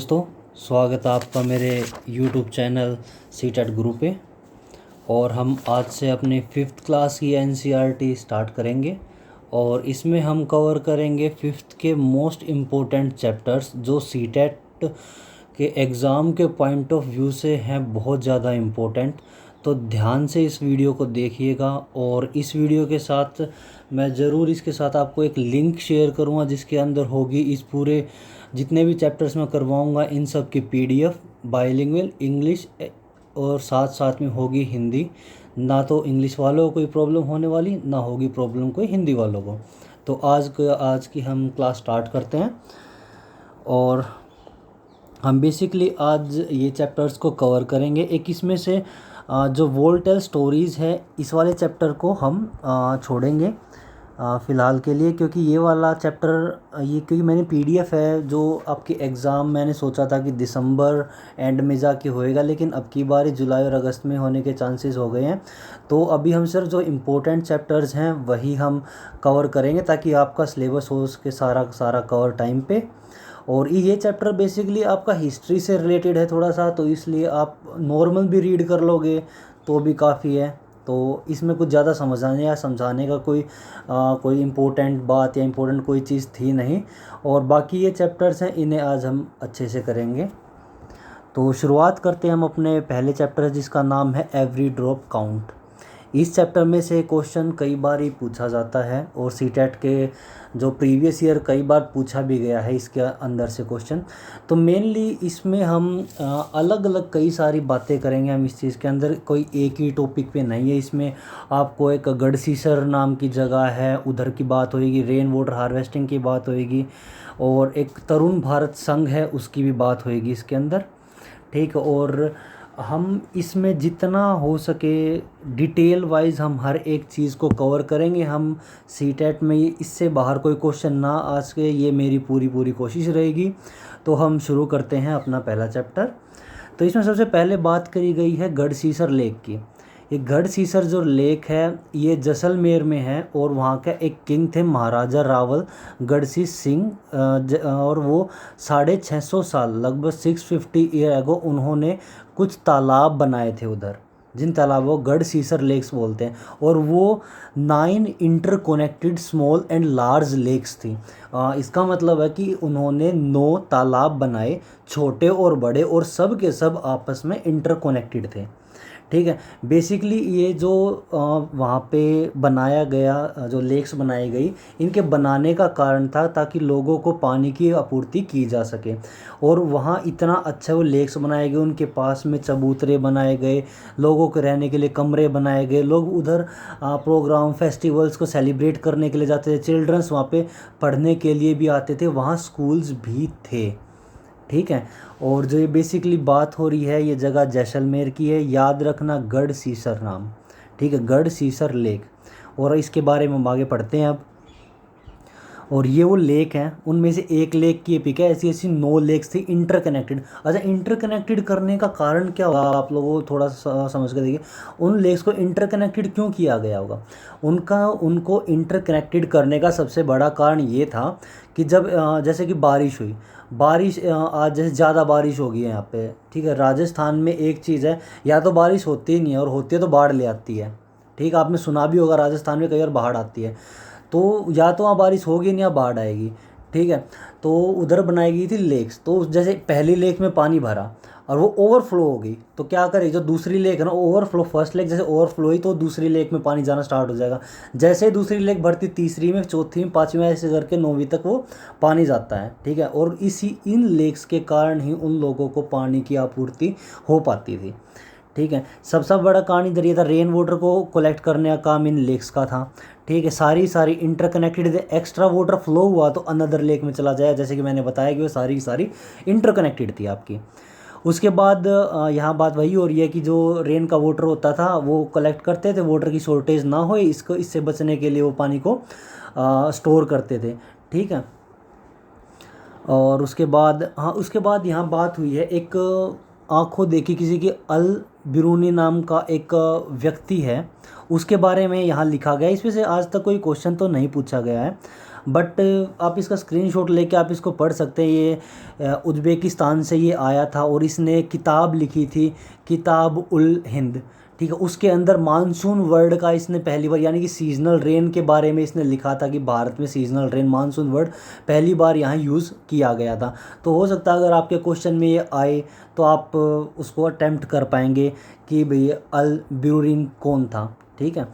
दोस्तों, स्वागत है आपका मेरे YouTube चैनल सी टेट गुरु पे। और हम आज से अपने 5th क्लास की NCERT स्टार्ट करेंगे और इसमें हम कवर करेंगे 5th के मोस्ट इम्पोर्टेंट चैप्टर्स जो सी टेट के एग्ज़ाम के पॉइंट ऑफ व्यू से हैं बहुत ज़्यादा इम्पोर्टेंट। तो ध्यान से इस वीडियो को देखिएगा और इस वीडियो के साथ मैं ज़रूर इसके साथ आपको एक लिंक शेयर करूँगा जिसके अंदर होगी इस पूरे जितने भी चैप्टर्स मैं करवाऊँगा इन सब की PDF बाइलिंगुअल इंग्लिश और साथ साथ में होगी हिंदी। ना तो इंग्लिश वालों को कोई प्रॉब्लम होने वाली, ना होगी प्रॉब्लम कोई हिंदी वालों को। तो आज की हम क्लास स्टार्ट करते हैं और हम बेसिकली आज ये चैप्टर्स को कवर करेंगे। एक इसमें से जो वोल्टेल स्टोरीज़ है इस वाले चैप्टर को हम छोड़ेंगे फ़िलहाल के लिए, क्योंकि ये वाला चैप्टर क्योंकि मैंने PDF है जो आपके एग्ज़ाम मैंने सोचा था कि दिसंबर एंड में जाके होएगा, लेकिन अब की बार जुलाई और अगस्त में होने के चांसेस हो गए हैं। तो अभी हम सिर्फ जो इम्पोर्टेंट चैप्टर्स हैं वही हम कवर करेंगे ताकि आपका सिलेबस हो उसके सारा कवर टाइम पे। और ये चैप्टर बेसिकली आपका हिस्ट्री से रिलेटेड है थोड़ा सा, तो इसलिए आप नॉर्मल भी रीड कर लोगे तो भी काफ़ी है। तो इसमें कुछ ज़्यादा समझाने या समझाने का कोई इम्पोर्टेंट बात या इम्पोर्टेंट कोई चीज़ थी नहीं। और बाकी ये चैप्टर्स हैं इन्हें आज हम अच्छे से करेंगे। तो शुरुआत करते हैं हम अपने पहले चैप्टर जिसका नाम है एवरी ड्रॉप काउंट। इस चैप्टर में से क्वेश्चन कई बार ही पूछा जाता है और सी टेट के जो प्रीवियस ईयर कई बार पूछा भी गया है इसके अंदर से क्वेश्चन। तो मेनली इसमें हम अलग अलग कई सारी बातें करेंगे हम इस चीज़ के अंदर, कोई एक ही टॉपिक पे नहीं है। इसमें आपको एक गढ़सीसर नाम की जगह है उधर की बात होएगी, रेन वाटर हार्वेस्टिंग की बात होएगी और एक तरुण भारत संघ है उसकी भी बात होएगी इसके अंदर, ठीक। और हम इसमें जितना हो सके डिटेल वाइज हम हर एक चीज़ को कवर करेंगे। हम सी टेट में इससे बाहर कोई क्वेश्चन ना आ सके, ये मेरी पूरी कोशिश रहेगी। तो हम शुरू करते हैं अपना पहला चैप्टर। तो इसमें सबसे पहले बात करी गई है गढ़सीसर लेक की। ये गढ़सीसर जो लेक है ये जैसलमेर में है और वहाँ का एक किंग थे महाराजा रावल गढ़सीस सिंह, और वो 650 साल लगभग 650 ईयर एगो उन्होंने कुछ तालाब बनाए थे उधर, जिन तालाबों को गढ़सीसर लेक्स बोलते हैं। और वो 9 interconnected small and large lakes थी। इसका मतलब है कि उन्होंने 9 तालाब बनाए, छोटे और बड़े, और सब के सब आपस में इंटरकनेक्टेड थे, ठीक है। बेसिकली ये जो वहाँ पे बनाया गया जो लेक्स बनाई गई, इनके बनाने का कारण था ताकि लोगों को पानी की आपूर्ति की जा सके। और वहाँ इतना अच्छा वो लेक्स बनाए गए, उनके पास में चबूतरे बनाए गए, लोगों के रहने के लिए कमरे बनाए गए, लोग उधर प्रोग्राम फेस्टिवल्स को सेलिब्रेट करने के लिए जाते थे, चिल्ड्रंस वहाँ पे पढ़ने के लिए भी आते थे, वहाँ स्कूल्स भी थे, ठीक है। और जो ये बेसिकली बात हो रही है ये जगह जैसलमेर की है, याद रखना गढ़सीसर नाम, ठीक है, गढ़सीसर लेक। और इसके बारे में हम आगे पढ़ते हैं अब। और ये वो लेक हैं, उनमें से एक लेक की पिक है, ऐसी ऐसी 9 लेक्स थी इंटरकनेक्टेड। अच्छा, इंटरकनेक्टेड करने का कारण क्या होगा आप लोगों को थोड़ा सा समझ कर देखिए। उन लेक्स को इंटरकनेक्टेड क्यों किया गया होगा? उनको इंटरकनेक्टेड करने का सबसे बड़ा कारण ये था कि जब जैसे कि बारिश हुई, आज जैसे ज़्यादा बारिश हो गई है यहाँ पे, ठीक है। राजस्थान में एक चीज़ है, या तो बारिश होती ही नहीं है और होती है तो बाढ़ ले आती है, ठीक। आपने सुना भी होगा राजस्थान में कई बार बाढ़ आती है। तो या तो वहाँ बारिश होगी नहीं या बाढ़ आएगी, ठीक है। तो उधर बनाई गई थी लेक्स। तो जैसे पहली लेक में पानी भरा और वो ओवरफ्लो हो गई, तो क्या करेगी जो दूसरी लेक है ना, ओवरफ्लो, फर्स्ट लेक जैसे ओवरफ्लो हुई तो दूसरी लेक में पानी जाना स्टार्ट हो जाएगा। जैसे ही दूसरी लेक भरती, तीसरी में, चौथी में, पाँचवीं में, ऐसे करके 9वीं तक वो पानी जाता है, ठीक है। और इन लेक्स के कारण ही उन लोगों को पानी की आपूर्ति हो पाती थी, ठीक है। सबसे बड़ा कारण इधर ये था, रेन वाटर को कलेक्ट करने का काम इन लेक्स का था, ठीक है। सारी इंटरकनेक्टेड, एक्स्ट्रा वाटर फ्लो हुआ तो अनदर लेक में चला जाए, जैसे कि मैंने बताया कि वो सारी इंटरकनेक्टेड थी आपकी। उसके बाद यहाँ बात वही हो रही है कि जो रेन का वाटर होता था वो कलेक्ट करते थे, वाटर की शॉर्टेज ना हो इससे बचने के लिए वो पानी को स्टोर करते थे, ठीक है। और उसके बाद यहाँ बात हुई है, एक आंखों देखी किसी की अल बिरूनी नाम का एक व्यक्ति है, उसके बारे में यहाँ लिखा गया है। इसमें से आज तक कोई क्वेश्चन तो नहीं पूछा गया है। बट आप इसका स्क्रीनशॉट लेके आप इसको पढ़ सकते हैं। ये उज़्बेकिस्तान से ये आया था और इसने किताब लिखी थी, किताब उल हिंद, ठीक है। उसके अंदर मानसून वर्ड का इसने पहली बार, यानी कि सीजनल रेन के बारे में इसने लिखा था कि भारत में सीजनल रेन, मानसून वर्ड पहली बार यहाँ यूज़ किया गया था। तो हो सकता है अगर आपके क्वेश्चन में ये आए तो आप उसको अटेम्प्ट कर पाएंगे कि भाई अल बिरुइन कौन था, ठीक है।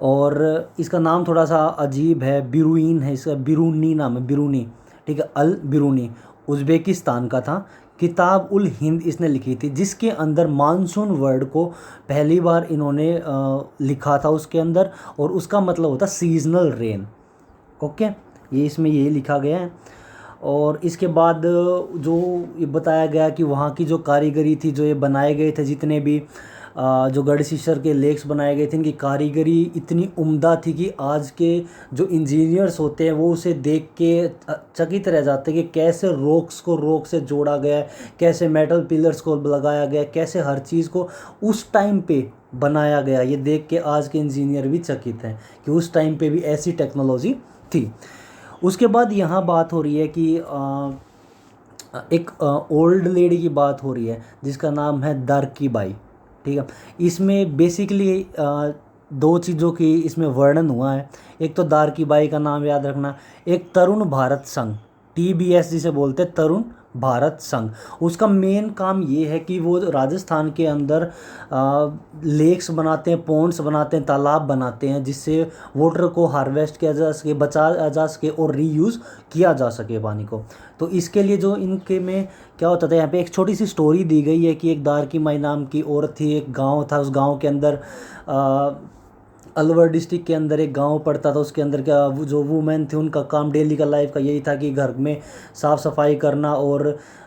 और इसका नाम थोड़ा सा अजीब है, बिरुइन है इसका, बिरूनी नाम है, बिरूनी, ठीक है। अल बिरूनी उज़्बेकिस्तान का था। किताब उल हिंद इसने लिखी थी, जिसके अंदर मानसून वर्ड को पहली बार इन्होंने लिखा था उसके अंदर, और उसका मतलब होता सीजनल रेन, ओके। ये इसमें यही लिखा गया है। और इसके बाद जो ये बताया गया कि वहाँ की जो कारीगरी थी, जो ये बनाए गए थे जितने भी जो गढ़सीसर के लेक्स बनाए गए थे, इनकी कारीगरी इतनी उम्दा थी कि आज के जो इंजीनियर्स होते हैं वो उसे देख के चकित रह जाते हैं कि कैसे रॉक्स को रॉक से जोड़ा गया है, कैसे मेटल पिलर्स को लगाया गया, कैसे हर चीज़ को उस टाइम पे बनाया गया। ये देख के आज के इंजीनियर भी चकित हैं कि उस टाइम पे भी ऐसी टेक्नोलॉजी थी। उसके बाद यहाँ बात हो रही है कि एक ओल्ड लेडी की बात हो रही है जिसका नाम है दारकी बाई, ठीक है। इसमें बेसिकली दो चीज़ों की इसमें वर्णन हुआ है। एक तो दारकी बाई का नाम याद रखना, एक तरुण भारत संघ, TBS जिसे बोलते हैं, तरुण भारत संघ। उसका मेन काम ये है कि वो राजस्थान के अंदर लेक्स बनाते हैं, पॉन्ड्स बनाते हैं, तालाब बनाते हैं, जिससे वाटर को हार्वेस्ट किया जा सके, बचाया जा सके और रीयूज़ किया जा सके पानी को। तो इसके लिए जो इनके में क्या होता था, यहाँ पे एक छोटी सी स्टोरी दी गई है कि एक दारकी माई नाम की औरत थी, एक गांव था, उस गांव के अंदर अलवर डिस्ट्रिक्ट के अंदर एक गांव पड़ता था। उसके अंदर क्या जो वुमेन थे उनका काम डेली का लाइफ का यही था कि घर में साफ़ सफाई करना और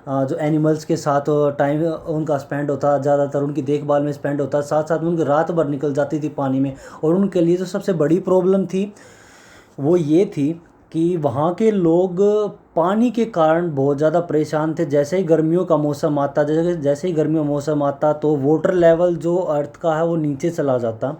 जो एनिमल्स के साथ टाइम उनका स्पेंड होता, ज़्यादातर उनकी देखभाल में स्पेंड होता, साथ साथ में उनकी रात भर निकल जाती थी पानी में। और उनके लिए जो सबसे बड़ी प्रॉब्लम थी वो ये थी कि वहाँ के लोग पानी के कारण बहुत ज़्यादा परेशान थे। जैसे ही गर्मियों का मौसम आता, जैसे ही गर्मियों का मौसम आता तो वाटर लेवल जो अर्थ का है वो नीचे चला जाता,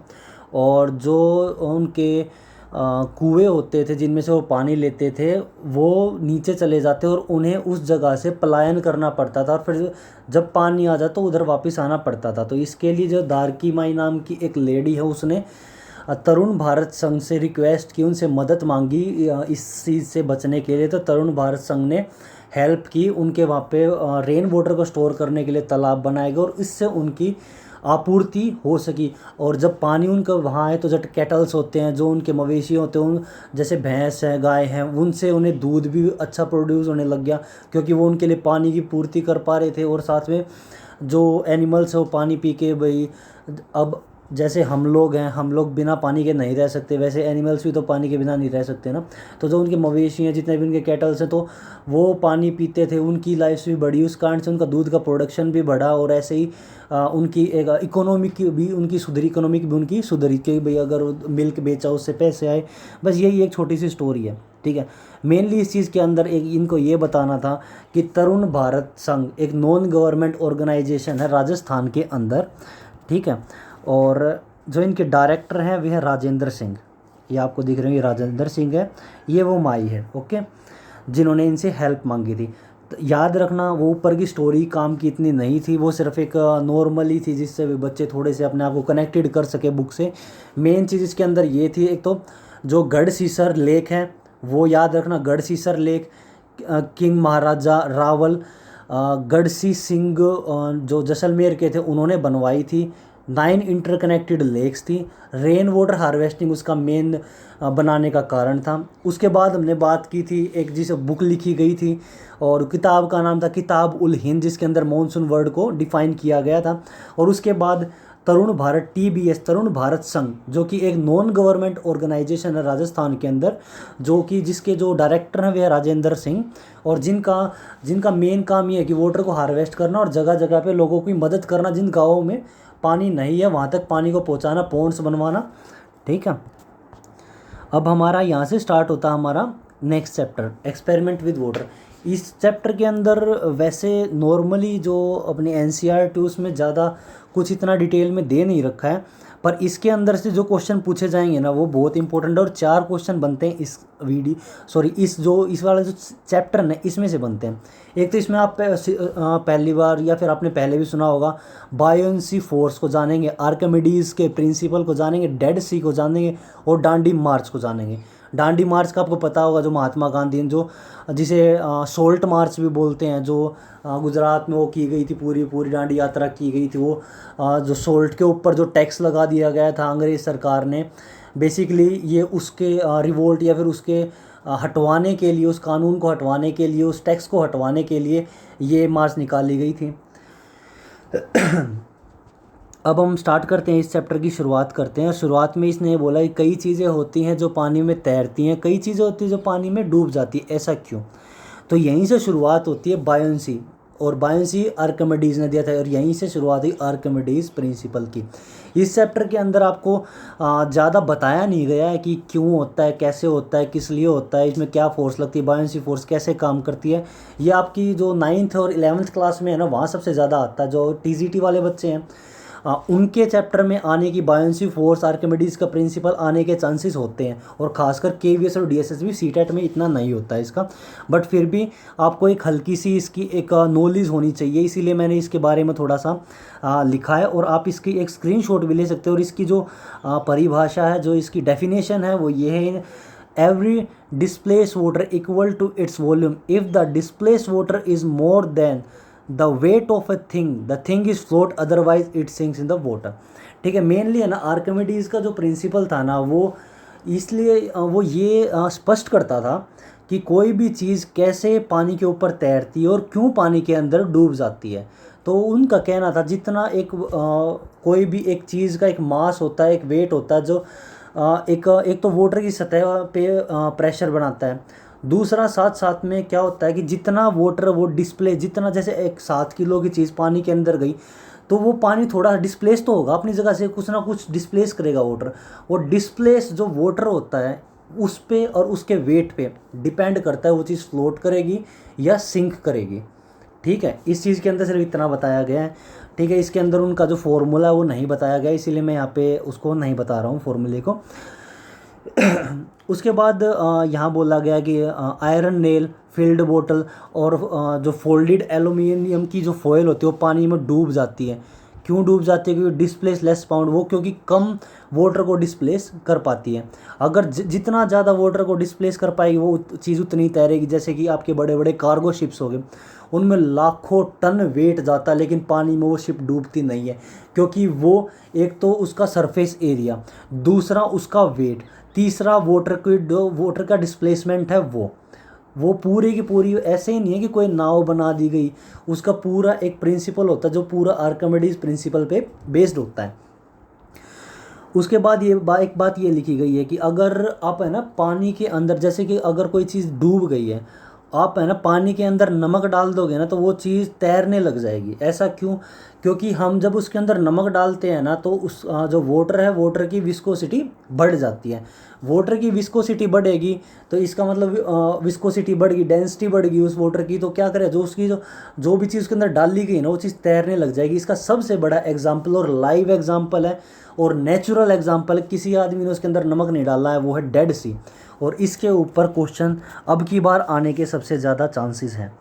और जो उनके कुएं होते थे जिनमें से वो पानी लेते थे वो नीचे चले जाते और उन्हें उस जगह से पलायन करना पड़ता था, और फिर जब पानी आ जाता तो उधर वापस आना पड़ता था। तो इसके लिए जो दारकी माई नाम की एक लेडी है उसने तरुण भारत संघ से रिक्वेस्ट की, उनसे मदद मांगी इस चीज़ से बचने के लिए। तो तरुण भारत संघ ने हेल्प की, उनके वहाँ पे रेन वाटर को स्टोर करने के लिए तालाब बनाए गए और इससे उनकी आपूर्ति हो सकी। और जब पानी उनका वहाँ है तो जो कैटल्स होते हैं, जो उनके मवेशी होते हैं, उन जैसे भैंस है, गाय हैं, उनसे उन्हें दूध भी अच्छा प्रोड्यूस होने लग गया, क्योंकि वो उनके लिए पानी की पूर्ति कर पा रहे थे। और साथ में जो एनिमल्स है वो पानी पी के, भाई अब जैसे हम लोग हैं, हम लोग बिना पानी के नहीं रह सकते, वैसे एनिमल्स भी तो पानी के बिना नहीं रह सकते ना। तो जो उनके मवेशी हैं, जितने भी उनके कैटल्स हैं, तो वो पानी पीते थे, उनकी लाइफ भी बढ़ी, उस कारण से उनका दूध का प्रोडक्शन भी बढ़ा। और ऐसे ही उनकी एक इकोनॉमिक भी उनकी सुधरी, इकोनॉमिक भी उनकी सुधरी कि भाई अगर मिल्क बेचा उससे पैसे आए। बस यही एक छोटी सी स्टोरी है, ठीक है। मेनली इस चीज़ के अंदर एक इनको ये बताना था कि तरुण भारत संघ एक नॉन गवर्नमेंट ऑर्गेनाइजेशन है राजस्थान के अंदर, ठीक है। और जो इनके डायरेक्टर हैं वे हैं राजेंद्र सिंह, ये आपको दिख रहे हैं, ये राजेंद्र सिंह है, ये वो माई है, ओके, जिन्होंने इनसे हेल्प मांगी थी। तो याद रखना वो ऊपर की स्टोरी काम की इतनी नहीं थी, वो सिर्फ एक नॉर्मली थी जिससे भी बच्चे थोड़े से अपने आप को कनेक्टेड कर सके बुक से। मेन चीज़ इसके अंदर ये थी, एक तो जो गढ़सीसर लेक है वो याद रखना, गढ़सीसर लेक किंग महाराजा रावल गढ़सी सिंह जो जैसलमेर के थे उन्होंने बनवाई थी। 9 इंटरकनेक्टेड लेक्स थी, रेन वाटर हार्वेस्टिंग उसका मेन बनाने का कारण था। उसके बाद हमने बात की थी एक जिस बुक लिखी गई थी और किताब का नाम था किताब उल हिंद, जिसके अंदर मॉनसून वर्ड को डिफाइन किया गया था। और उसके बाद तरुण भारत TBS, तरुण भारत संघ, जो कि एक नॉन गवर्नमेंट ऑर्गेनाइजेशन है राजस्थान के अंदर, जो कि जिसके जो डायरेक्टर हैं वे राजेंद्र सिंह, और जिनका मेन काम ये है कि वाटर को हार्वेस्ट करना और जगह जगह पे लोगों की मदद करना, जिन गाँवों में पानी नहीं है वहाँ तक पानी को पहुँचाना, पॉन्ड्स बनवाना, ठीक है। अब हमारा यहाँ से स्टार्ट होता है हमारा next chapter, experiment with water. इस चैप्टर के अंदर वैसे नॉर्मली जो अपनी एनसीईआरटी उसमें ज़्यादा कुछ इतना डिटेल में दे नहीं रखा है, पर इसके अंदर से जो क्वेश्चन पूछे जाएंगे ना वो बहुत इंपॉर्टेंट है। और 4 क्वेश्चन बनते हैं इस वाला जो चैप्टर है इसमें से बनते हैं। एक तो इसमें आप पहली बार या फिर आपने पहले भी सुना होगा, बायोन्सी फोर्स को जानेंगे, आर्किमिडीज़ के प्रिंसिपल को जानेंगे, डेड सी को जानेंगे और डांडी मार्च को जानेंगे। डांडी मार्च का आपको पता होगा, जो महात्मा गांधी ने जो जिसे सोल्ट मार्च भी बोलते हैं, जो गुजरात में वो की गई थी, पूरी पूरी डांडी यात्रा की गई थी। वो जो सोल्ट के ऊपर जो टैक्स लगा दिया गया था अंग्रेज़ सरकार ने, बेसिकली ये उसके रिवोल्ट या फिर उसके हटवाने के लिए, उस कानून को हटवाने के लिए, उस टैक्स को हटवाने के लिए ये मार्च निकाली गई थी। अब हम स्टार्ट करते हैं, इस चैप्टर की शुरुआत करते हैं। शुरुआत में इसने बोला कि कई चीज़ें होती हैं जो पानी में तैरती हैं, कई चीज़ें होती हैं जो पानी में डूब जाती है, ऐसा क्यों? तो यहीं से शुरुआत होती है बायोन्सी, और बायोन्सी आर्किमिडीज़ ने दिया था, और यहीं से शुरुआत हुई आर्किमिडीज़ प्रिंसिपल की। इस चैप्टर के अंदर आपको ज़्यादा बताया नहीं गया है कि क्यों होता है, कैसे होता है, किस लिए होता है, इसमें क्या फोर्स लगती है, बायोन्सी फोर्स कैसे काम करती है। ये आपकी जो 9th और 11th क्लास में है ना, वहाँ सबसे ज़्यादा आता है। जो टीजीटी वाले बच्चे हैं उनके चैप्टर में आने की बायोन्सी फोर्स, आर्किमिडीज़ का प्रिंसिपल आने के चांसेस होते हैं। और खासकर केवीएस और डीएसएस भी सीटेट में इतना नहीं होता है इसका, बट फिर भी आपको एक हल्की सी इसकी एक नॉलेज होनी चाहिए, इसीलिए मैंने इसके बारे में थोड़ा सा लिखा है। और आप इसकी एक स्क्रीनशॉट भी ले सकते हो। और इसकी जो परिभाषा है, जो इसकी डेफिनेशन है, वो ये है, every displace water equal to its volume if the displace water is more than the weight of a thing, the thing is float, otherwise it sinks in the water. ठीक है, मेनली है ना Archimedes का जो principal था ना, वो इसलिए वो ये स्पष्ट करता था कि कोई भी चीज़ कैसे पानी के ऊपर तैरती है और क्यों पानी के अंदर डूब जाती है। तो उनका कहना था जितना कोई भी एक चीज़ का एक मास होता है, एक वेट होता है, जो एक तो वाटर की सतह पे प्रेशर बनाता है, दूसरा साथ साथ में क्या होता है कि जितना वाटर वो डिस्प्ले, जितना जैसे एक 7 किलो की चीज़ पानी के अंदर गई तो वो पानी थोड़ा डिस्प्लेस तो होगा अपनी जगह से, कुछ ना कुछ डिस्प्लेस करेगा वाटर। वो डिस्प्लेस जो वाटर होता है उस पे और उसके वेट पे डिपेंड करता है वो चीज़ फ्लोट करेगी या सिंक करेगी। ठीक है, इस चीज़ के अंदर सिर्फ इतना बताया गया है। ठीक है, इसके अंदर उनका जो फॉर्मूला है वो नहीं बताया गया, इसीलिए मैं यहाँ पे उसको नहीं बता रहा हूँ फॉर्मूले को। उसके बाद यहाँ बोला गया कि आयरन नेल, फिल्ड बोतल और जो फोल्डेड एल्यूमिनियम की जो फॉयल होती है वो पानी में डूब जाती है। क्यों डूब जाती है? क्योंकि डिस्प्लेस लेस पाउंड, वो क्योंकि कम वाटर को डिस्प्लेस कर पाती है। अगर जितना ज़्यादा वाटर को डिस्प्लेस कर पाएगी वो चीज़ उतनी तैरेगी। जैसे कि आपके बड़े बड़े कार्गो शिप्स हो गए, उनमें लाखों टन वेट जाता है, लेकिन पानी में वो शिप डूबती नहीं है, क्योंकि वो एक तो उसका सरफेस एरिया, दूसरा उसका वेट, तीसरा वाटर का डिस्प्लेसमेंट है। वो पूरी की पूरी ऐसे ही नहीं है कि कोई नाव बना दी गई, उसका पूरा एक प्रिंसिपल होता है जो पूरा आर्किमिडीज प्रिंसिपल पे बेस्ड होता है। उसके बाद एक बात ये लिखी गई है कि अगर आप है ना पानी के अंदर, जैसे कि अगर कोई चीज़ डूब गई है, आप है ना पानी के अंदर नमक डाल दोगे ना तो वो चीज़ तैरने लग जाएगी। ऐसा क्यों? क्योंकि हम जब उसके अंदर नमक डालते हैं ना तो उस जो वाटर है, वाटर की विस्कोसिटी बढ़ जाती है। वाटर की विस्कोसिटी बढ़ेगी तो इसका मतलब विस्कोसिटी बढ़ गई, डेंसिटी बढ़ गई उस वाटर की, तो क्या करे, जो उसकी जो भी चीज़ उसके अंदर डाली गई ना वो चीज़ तैरने लग जाएगी। इसका सबसे बड़ा एग्जाम्पल और लाइव एग्जाम्पल है और नेचुरल एग्जाम्पल, किसी आदमी ने उसके अंदर नमक नहीं डाला है, वो है डेड सी। और इसके ऊपर क्वेश्चन अब की बार आने के सबसे ज़्यादा चांसेस हैं।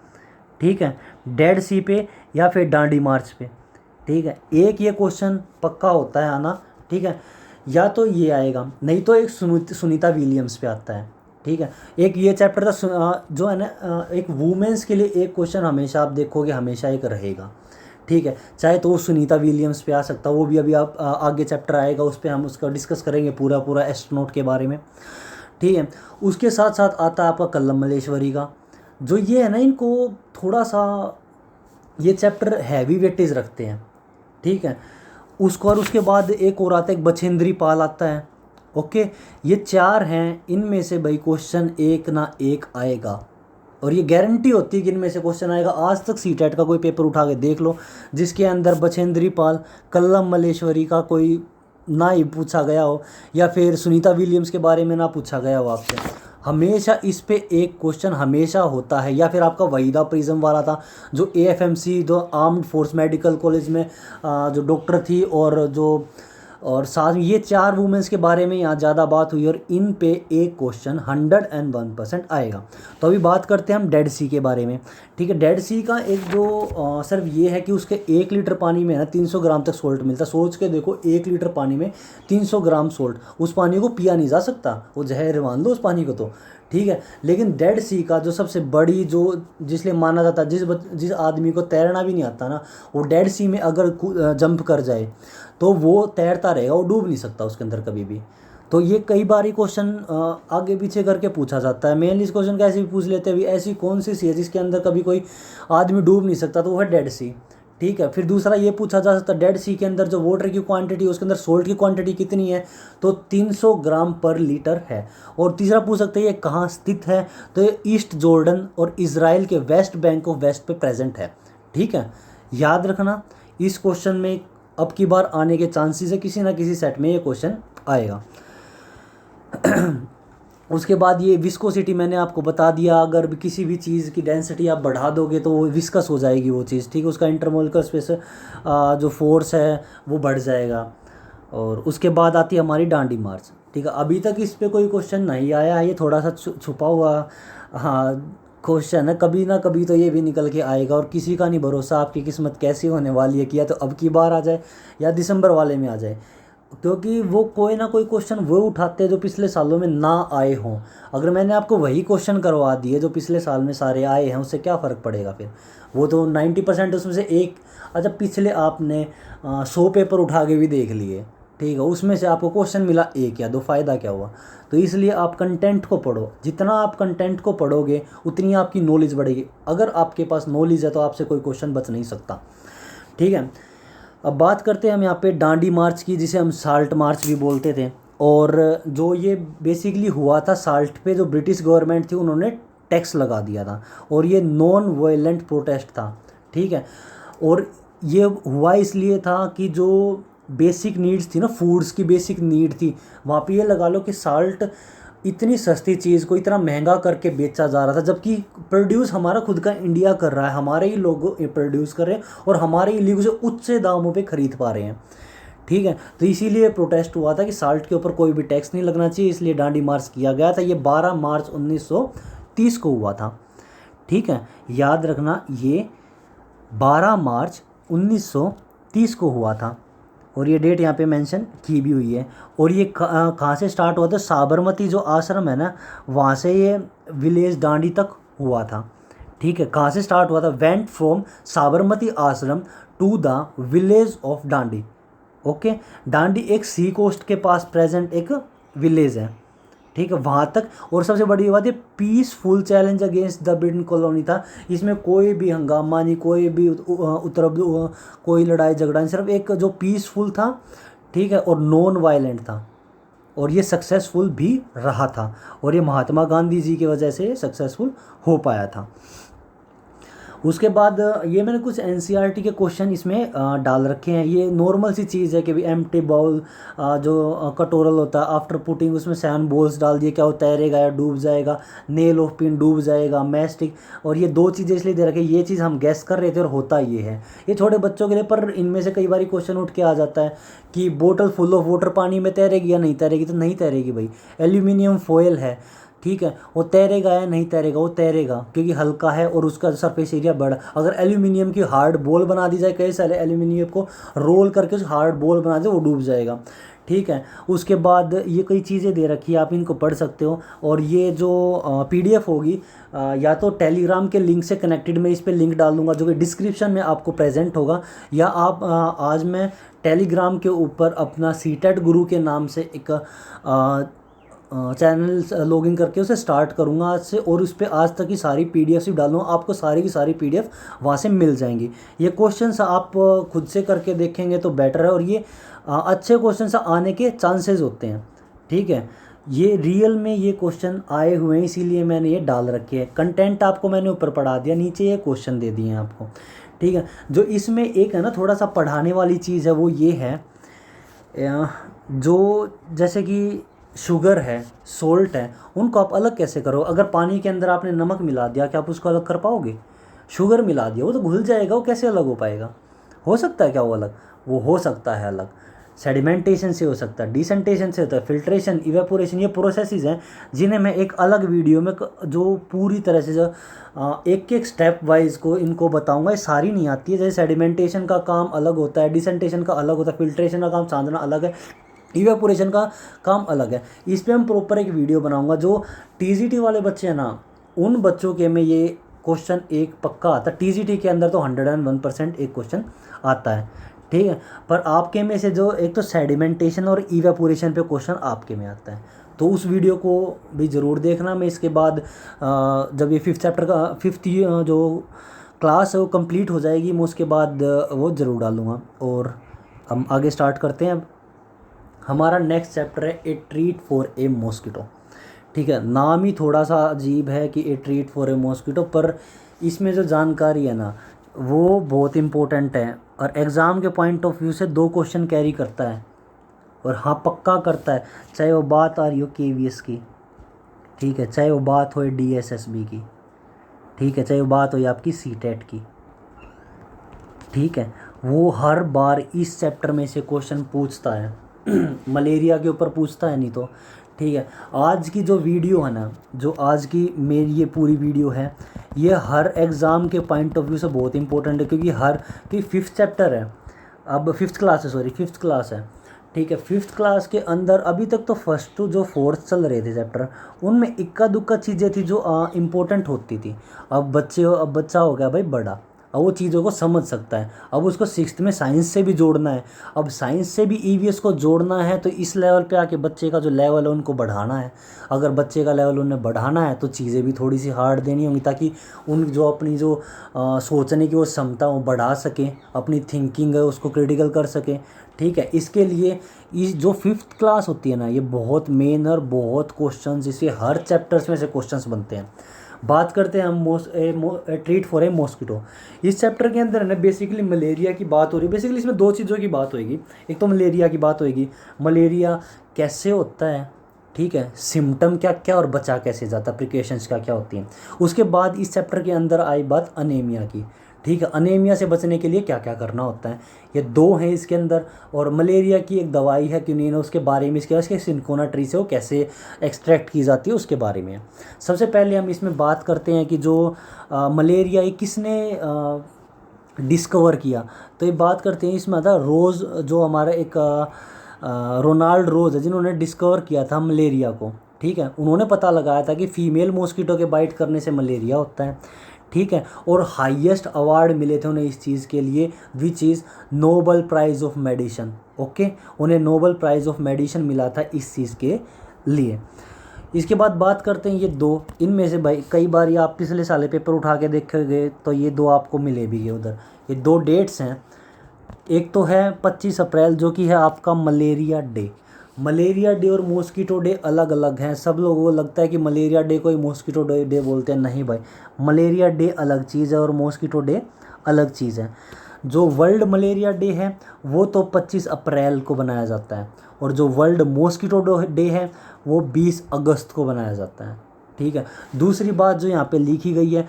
ठीक है, डेड सी पे या फिर डांडी मार्च पे। ठीक है, एक ये क्वेश्चन पक्का होता है आना। ठीक है, या तो ये आएगा, नहीं तो एक सुनीता विलियम्स पे आता है। ठीक है, एक ये चैप्टर था जो है ना, एक वुमेन्स के लिए एक क्वेश्चन हमेशा आप देखोगे, हमेशा एक रहेगा। ठीक है, चाहे तो वो सुनीता विलियम्स पे आ सकता, वो भी अभी आप आगे चैप्टर आएगा उस पर हम उसका डिस्कस करेंगे पूरा एस्ट्रोनॉट के बारे में। ठीक है, उसके साथ साथ आता है आपका कल्लम मल्लेश्वरी का, जो ये है ना, इनको थोड़ा सा ये चैप्टर हैवी वेटेज रखते हैं। ठीक है, उसको, और उसके बाद एक और आता है, एक बछेंद्री पाल आता है। ओके, ये 4 हैं, इनमें से भाई क्वेश्चन एक ना एक आएगा, और ये गारंटी होती है कि इनमें से क्वेश्चन आएगा। आज तक सीटेट का कोई पेपर उठा के देख लो जिसके अंदर बछेंद्री पाल, कल्लम मल्लेश्वरी का कोई ना ही पूछा गया हो, या फिर सुनीता विलियम्स के बारे में ना पूछा गया हो आपसे। हमेशा इस पे एक क्वेश्चन हमेशा होता है। या फिर आपका वहीदा प्रिज्म वाला था जो AFMC जो आर्म्ड फोर्स मेडिकल कॉलेज में जो डॉक्टर थी, और साथ में ये 4 वुमेंस के बारे में यहाँ ज़्यादा बात हुई, और इन पे एक क्वेश्चन 101% आएगा। तो अभी बात करते हैं हम डेड सी के बारे में। ठीक है, डेड सी का एक जो सिर्फ ये है कि उसके 1 लीटर पानी में ना 300 ग्राम तक सोल्ट मिलता है। सोच के देखो, 1 लीटर पानी में 300 ग्राम सोल्ट, उस पानी को पिया नहीं जा सकता, वो जहर मान लो उस पानी को तो। ठीक है, लेकिन डेड सी का जो सबसे बड़ी जो जिसलिए माना जाता है, जिस आदमी को तैरना भी नहीं आता ना, वो डेड सी में अगर जंप कर जाए तो वो तैरता रहेगा, वो डूब नहीं सकता उसके अंदर कभी भी। तो ये कई बार क्वेश्चन आगे पीछे करके पूछा जाता है। मेनली इस क्वेश्चन का ऐसे भी पूछ लेते हैं, भी ऐसी कौन सी सी है जिसके अंदर कभी कोई आदमी डूब नहीं सकता, तो वो है डेड सी। ठीक है, फिर दूसरा ये पूछा जा सकता है, डेड सी के अंदर जो वाटर की क्वांटिटी है उसके अंदर सोल्ट की क्वांटिटी कितनी है, तो 300 ग्राम पर लीटर है। और तीसरा पूछ सकते हैं ये कहाँ स्थित है, तो ये ईस्ट जॉर्डन और इजराइल के वेस्ट बैंक ऑफ वेस्ट पे प्रेजेंट है। ठीक है, याद रखना इस क्वेश्चन में अब की बार आने के चांसेस है, किसी ना किसी सेट में ये क्वेश्चन आएगा। उसके बाद ये विस्कोसिटी मैंने आपको बता दिया, अगर भी किसी भी चीज़ की डेंसिटी आप बढ़ा दोगे तो वो विस्कस हो जाएगी वो चीज़। ठीक है, उसका इंटरमोलिकुलर स्पेस जो फोर्स है वो बढ़ जाएगा। और उसके बाद आती है हमारी डांडी मार्च। ठीक है, अभी तक इस पर कोई क्वेश्चन नहीं आया है, ये थोड़ा सा छुपा हुआ हाँ क्वेश्चन है, कभी ना कभी तो ये भी निकल के आएगा। और किसी का नहीं भरोसा आपकी किस्मत कैसी होने वाली है, किया तो अब की बार आ जाए या दिसंबर वाले में आ जाए, क्योंकि वो कोई ना कोई क्वेश्चन वो उठाते हैं जो पिछले सालों में ना आए हों। अगर मैंने आपको वही क्वेश्चन करवा दिए जो पिछले साल में सारे आए हैं, उससे क्या फ़र्क पड़ेगा फिर। वो तो 90% उसमें से एक, अच्छा पिछले आपने 100 पेपर उठा के भी देख लिए, ठीक है, उसमें से आपको क्वेश्चन मिला एक या दो, फ़ायदा क्या हुआ। तो इसलिए आप कंटेंट को पढ़ो, जितना आप कंटेंट को पढ़ोगे उतनी आपकी नॉलेज बढ़ेगी। अगर आपके पास नॉलेज है तो आपसे कोई क्वेश्चन बच नहीं सकता। ठीक है, अब बात करते हैं हम यहाँ पे डांडी मार्च की, जिसे हम साल्ट मार्च भी बोलते थे। और जो ये बेसिकली हुआ था साल्ट पे, जो ब्रिटिश गवर्नमेंट थी उन्होंने टैक्स लगा दिया था, और ये नॉन वायलेंट प्रोटेस्ट था। ठीक है, और ये हुआ इसलिए था कि जो बेसिक नीड्स थी ना, फूड्स की बेसिक नीड थी, वहाँ पे ये लगा लो कि साल्ट इतनी सस्ती चीज़ को इतना महंगा करके बेचा जा रहा था, जबकि प्रोड्यूस हमारा खुद का इंडिया कर रहा है, हमारे ही लोग प्रोड्यूस कर रहे हैं और हमारे ही लिए उसे उच्च दामों पे ख़रीद पा रहे हैं। ठीक है, तो इसीलिए प्रोटेस्ट हुआ था कि साल्ट के ऊपर कोई भी टैक्स नहीं लगना चाहिए, इसलिए डांडी मार्च किया गया था। ये 12 मार्च 1930 को हुआ था। ठीक है, याद रखना ये 12 मार्च 1930 को हुआ था, और ये डेट यहाँ पे मेंशन की भी हुई है। और ये कहाँ से स्टार्ट हुआ था, साबरमती जो आश्रम है ना, वहाँ से ये विलेज डांडी तक हुआ था। ठीक है, कहाँ से स्टार्ट हुआ था, went from Sabarmati ashram to the village of Dandi. Okay, Dandi एक सी कोस्ट के पास प्रेजेंट एक विलेज है। ठीक है, वहाँ तक। और सबसे बड़ी बात, ये peaceful challenge against the Britain colony था। इसमें कोई भी हंगामा नहीं, कोई भी कोई लड़ाई झगड़ा नहीं, सिर्फ एक जो पीसफुल था। ठीक है, और नॉन वायलेंट था, और ये सक्सेसफुल भी रहा था, और ये महात्मा गांधी जी की वजह से सक्सेसफुल हो पाया था। उसके बाद ये मैंने कुछ एनसीईआरटी के क्वेश्चन इसमें डाल रखे हैं। ये नॉर्मल सी चीज़ है कि भाई एम्प्टी बाउल जो कटोरल होता है, आफ्टर पुटिंग उसमें सैंड बॉल्स डाल दिए, क्या वो तैरेगा या डूब जाएगा, नेल ऑफ पिन डूब जाएगा, मैस्टिक। और ये दो चीज़ें इसलिए दे रखे, ये चीज़ हम गैस कर रहे थे और होता ये है। ये छोटे बच्चों के लिए, पर इनमें से कई बार क्वेश्चन उठ के आ जाता है कि बोतल फुल ऑफ वाटर पानी में तैरेगी या नहीं तैरेगी, तो नहीं तैरेगी भाई। एल्यूमिनियम फॉयल है, ठीक है, वो तैरेगा या नहीं तैरेगा, वो तैरेगा क्योंकि हल्का है और उसका सरफेस एरिया बड़ा। अगर एल्यूमिनियम की हार्ड बॉल बना दी जाए, कई सारे एल्यूमिनियम को रोल करके उस हार्ड बॉल बना दे, वो डूब जाएगा। ठीक है, उसके बाद ये कई चीज़ें दे रखी है, आप इनको पढ़ सकते हो। और ये जो PDF होगी, या तो टेलीग्राम के लिंक से कनेक्टेड, मैं इस पर लिंक डाल दूंगा जो कि डिस्क्रिप्शन में आपको प्रेजेंट होगा, या आप आज मैं टेलीग्राम के ऊपर अपना सीटेट गुरु के नाम से एक चैनल लॉगिन करके उसे स्टार्ट करूँगा आज से, और उस पर आज तक की सारी PDF भी डालूँगा, आपको सारी की सारी PDF वहाँ से मिल जाएंगी। ये क्वेश्चंस आप खुद से करके देखेंगे तो बेटर है, और ये अच्छे क्वेश्चंस आने के चांसेस होते हैं। ठीक है, ये रियल में ये क्वेश्चन आए हुए हैं, इसीलिए मैंने ये डाल रखे हैं। कंटेंट आपको मैंने ऊपर पढ़ा दिया, नीचे ये क्वेश्चन दे दिए हैं आपको। ठीक है, जो इसमें एक है ना थोड़ा सा पढ़ाने वाली चीज़ है, वो ये है जो जैसे कि शुगर है, सोल्ट है, उनको आप अलग कैसे करो? अगर पानी के अंदर आपने नमक मिला दिया, क्या आप उसको अलग कर पाओगे? शुगर मिला दिया, वो तो घुल जाएगा, वो कैसे अलग हो पाएगा? हो सकता है क्या वो अलग? वो हो सकता है अलग। सेडिमेंटेशन से हो सकता है, डिसेंटेशन से होता है, फिल्ट्रेशन, इवेपोरेशन, ये प्रोसेसेस हैं जिन्हें मैं एक अलग वीडियो में जो पूरी तरह से जो एक एक स्टेप वाइज को इनको बताऊंगा। ये सारी नहीं आती है। जैसे सेडिमेंटेशन का काम अलग होता है, डिसेंटेशन का अलग होता है, फिल्ट्रेशन का काम साधना अलग है, इवेपोरेशन का काम अलग है। इस पर हम प्रॉपर एक वीडियो बनाऊंगा। जो टीजीटी वाले बच्चे हैं ना, उन बच्चों के में ये क्वेश्चन एक पक्का आता है। टीजीटी के अंदर तो 101% एक क्वेश्चन आता है, ठीक है। पर आपके में से जो एक तो सेडिमेंटेशन और इवेपोरेशन पे क्वेश्चन आपके में आता है, तो उस वीडियो को भी ज़रूर देखना। मैं इसके बाद जब ये 5th चैप्टर का 5th जो क्लास है वो कंप्लीट हो जाएगी, मैं उसके बाद वो ज़रूर डालूँगा। और हम आगे स्टार्ट करते हैं। अब हमारा नेक्स्ट चैप्टर है ए ट्रीट फॉर ए मॉस्किटो, ठीक है। नाम ही थोड़ा सा अजीब है कि ए ट्रीट फॉर ए मॉस्किटो, पर इसमें जो जानकारी है ना वो बहुत इम्पोर्टेंट है और एग्ज़ाम के पॉइंट ऑफ व्यू से 2 क्वेश्चन कैरी करता है। और हाँ, पक्का करता है, चाहे वो बात आ रही हो केवीएस की, ठीक है, चाहे वो बात हो डीएसएसबी की, ठीक है, चाहे वो बात हो आपकी सीटेट की, ठीक है। वो हर बार इस चैप्टर में से क्वेश्चन पूछता है। मलेरिया के ऊपर पूछता है, नहीं तो ठीक है। आज की जो वीडियो है ना, जो आज की मेरी ये पूरी वीडियो है, ये हर एग्ज़ाम के पॉइंट ऑफ व्यू से बहुत इंपॉर्टेंट है, क्योंकि 5th चैप्टर है। अब 5th क्लास है, सॉरी 5th क्लास है, ठीक है। 5th क्लास के अंदर अभी तक तो 1st to जो 4th चल रहे थे चैप्टर, उनमें इक्का दुक्का चीज़ें थी जो इम्पोर्टेंट होती थी। अब बच्चा हो गया भाई बड़ा, अब वो चीज़ों को समझ सकता है। अब उसको 6th में साइंस से भी जोड़ना है, अब साइंस से भी ईवीएस को जोड़ना है, तो इस लेवल पे आके बच्चे का जो लेवल है उनको बढ़ाना है। अगर बच्चे का लेवल उन्हें बढ़ाना है तो चीज़ें भी थोड़ी सी हार्ड देनी होंगी, ताकि उन जो अपनी जो सोचने की वो क्षमता वो बढ़ा सकें, अपनी थिंकिंग है उसको क्रिटिकल कर सकें, ठीक है। इसके लिए इस जो 5th क्लास होती है ना, ये बहुत मेन और बहुत क्वेश्चंस इसे हर चैप्टर्स में से क्वेश्चंस बनते हैं। बात करते हैं हम ट्रीट फॉर ए मॉस्किटो। इस चैप्टर के अंदर है ना बेसिकली मलेरिया की बात हो रही है। बेसिकली इसमें 2 चीज़ों की बात होएगी। एक तो मलेरिया की बात होएगी, मलेरिया कैसे होता है, ठीक है, सिम्टम क्या क्या और बचा कैसे जाता है, प्रिकॉशंस क्या क्या होती हैं। उसके बाद इस चैप्टर के अंदर आई बात अनीमिया की, ठीक है। अनीमिया से बचने के लिए क्या क्या करना होता है, ये 2 हैं इसके अंदर। और मलेरिया की एक दवाई है क्विनीन, उसके बारे में, इसके सिनकोना ट्री से वो कैसे एक्सट्रैक्ट की जाती है उसके बारे में। सबसे पहले हम इसमें बात करते हैं कि जो मलेरिया ये किसने डिस्कवर किया। तो ये बात करते हैं, इसमें आता रोज़, जो हमारा एक रोनाल्ड रोज़ है, जिन्होंने डिस्कवर किया था मलेरिया को, ठीक है। उन्होंने पता लगाया था कि फ़ीमेल मॉस्किटो के बाइट करने से मलेरिया होता है, ठीक है। और हाईएस्ट अवार्ड मिले थे उन्हें इस चीज़ के लिए, which is Nobel prize of medicine, okay. उन्हें नोबल प्राइज़ ऑफ मेडिसिन मिला था इस चीज़ के लिए। इसके बाद बात करते हैं ये 2, इनमें से भाई कई बार ये आप पिछले साल पेपर उठा के देखेंगे तो ये 2 आपको मिले भी गए उधर। ये 2 डेट्स हैं, एक तो है 25 अप्रैल जो कि है आपका मलेरिया डे। मलेरिया डे और मॉस्किटो डे अलग अलग हैं। सब लोगों को लगता है कि मलेरिया डे को ही मॉस्किटो डे बोलते हैं, नहीं भाई, मलेरिया डे अलग चीज़ है और मॉस्किटो डे अलग चीज़ है। जो वर्ल्ड मलेरिया डे है वो तो 25 अप्रैल को बनाया जाता है, और जो वर्ल्ड मॉस्किटो डे है वो 20 अगस्त को बनाया जाता है, ठीक है। दूसरी बात जो यहाँ पे लिखी गई है,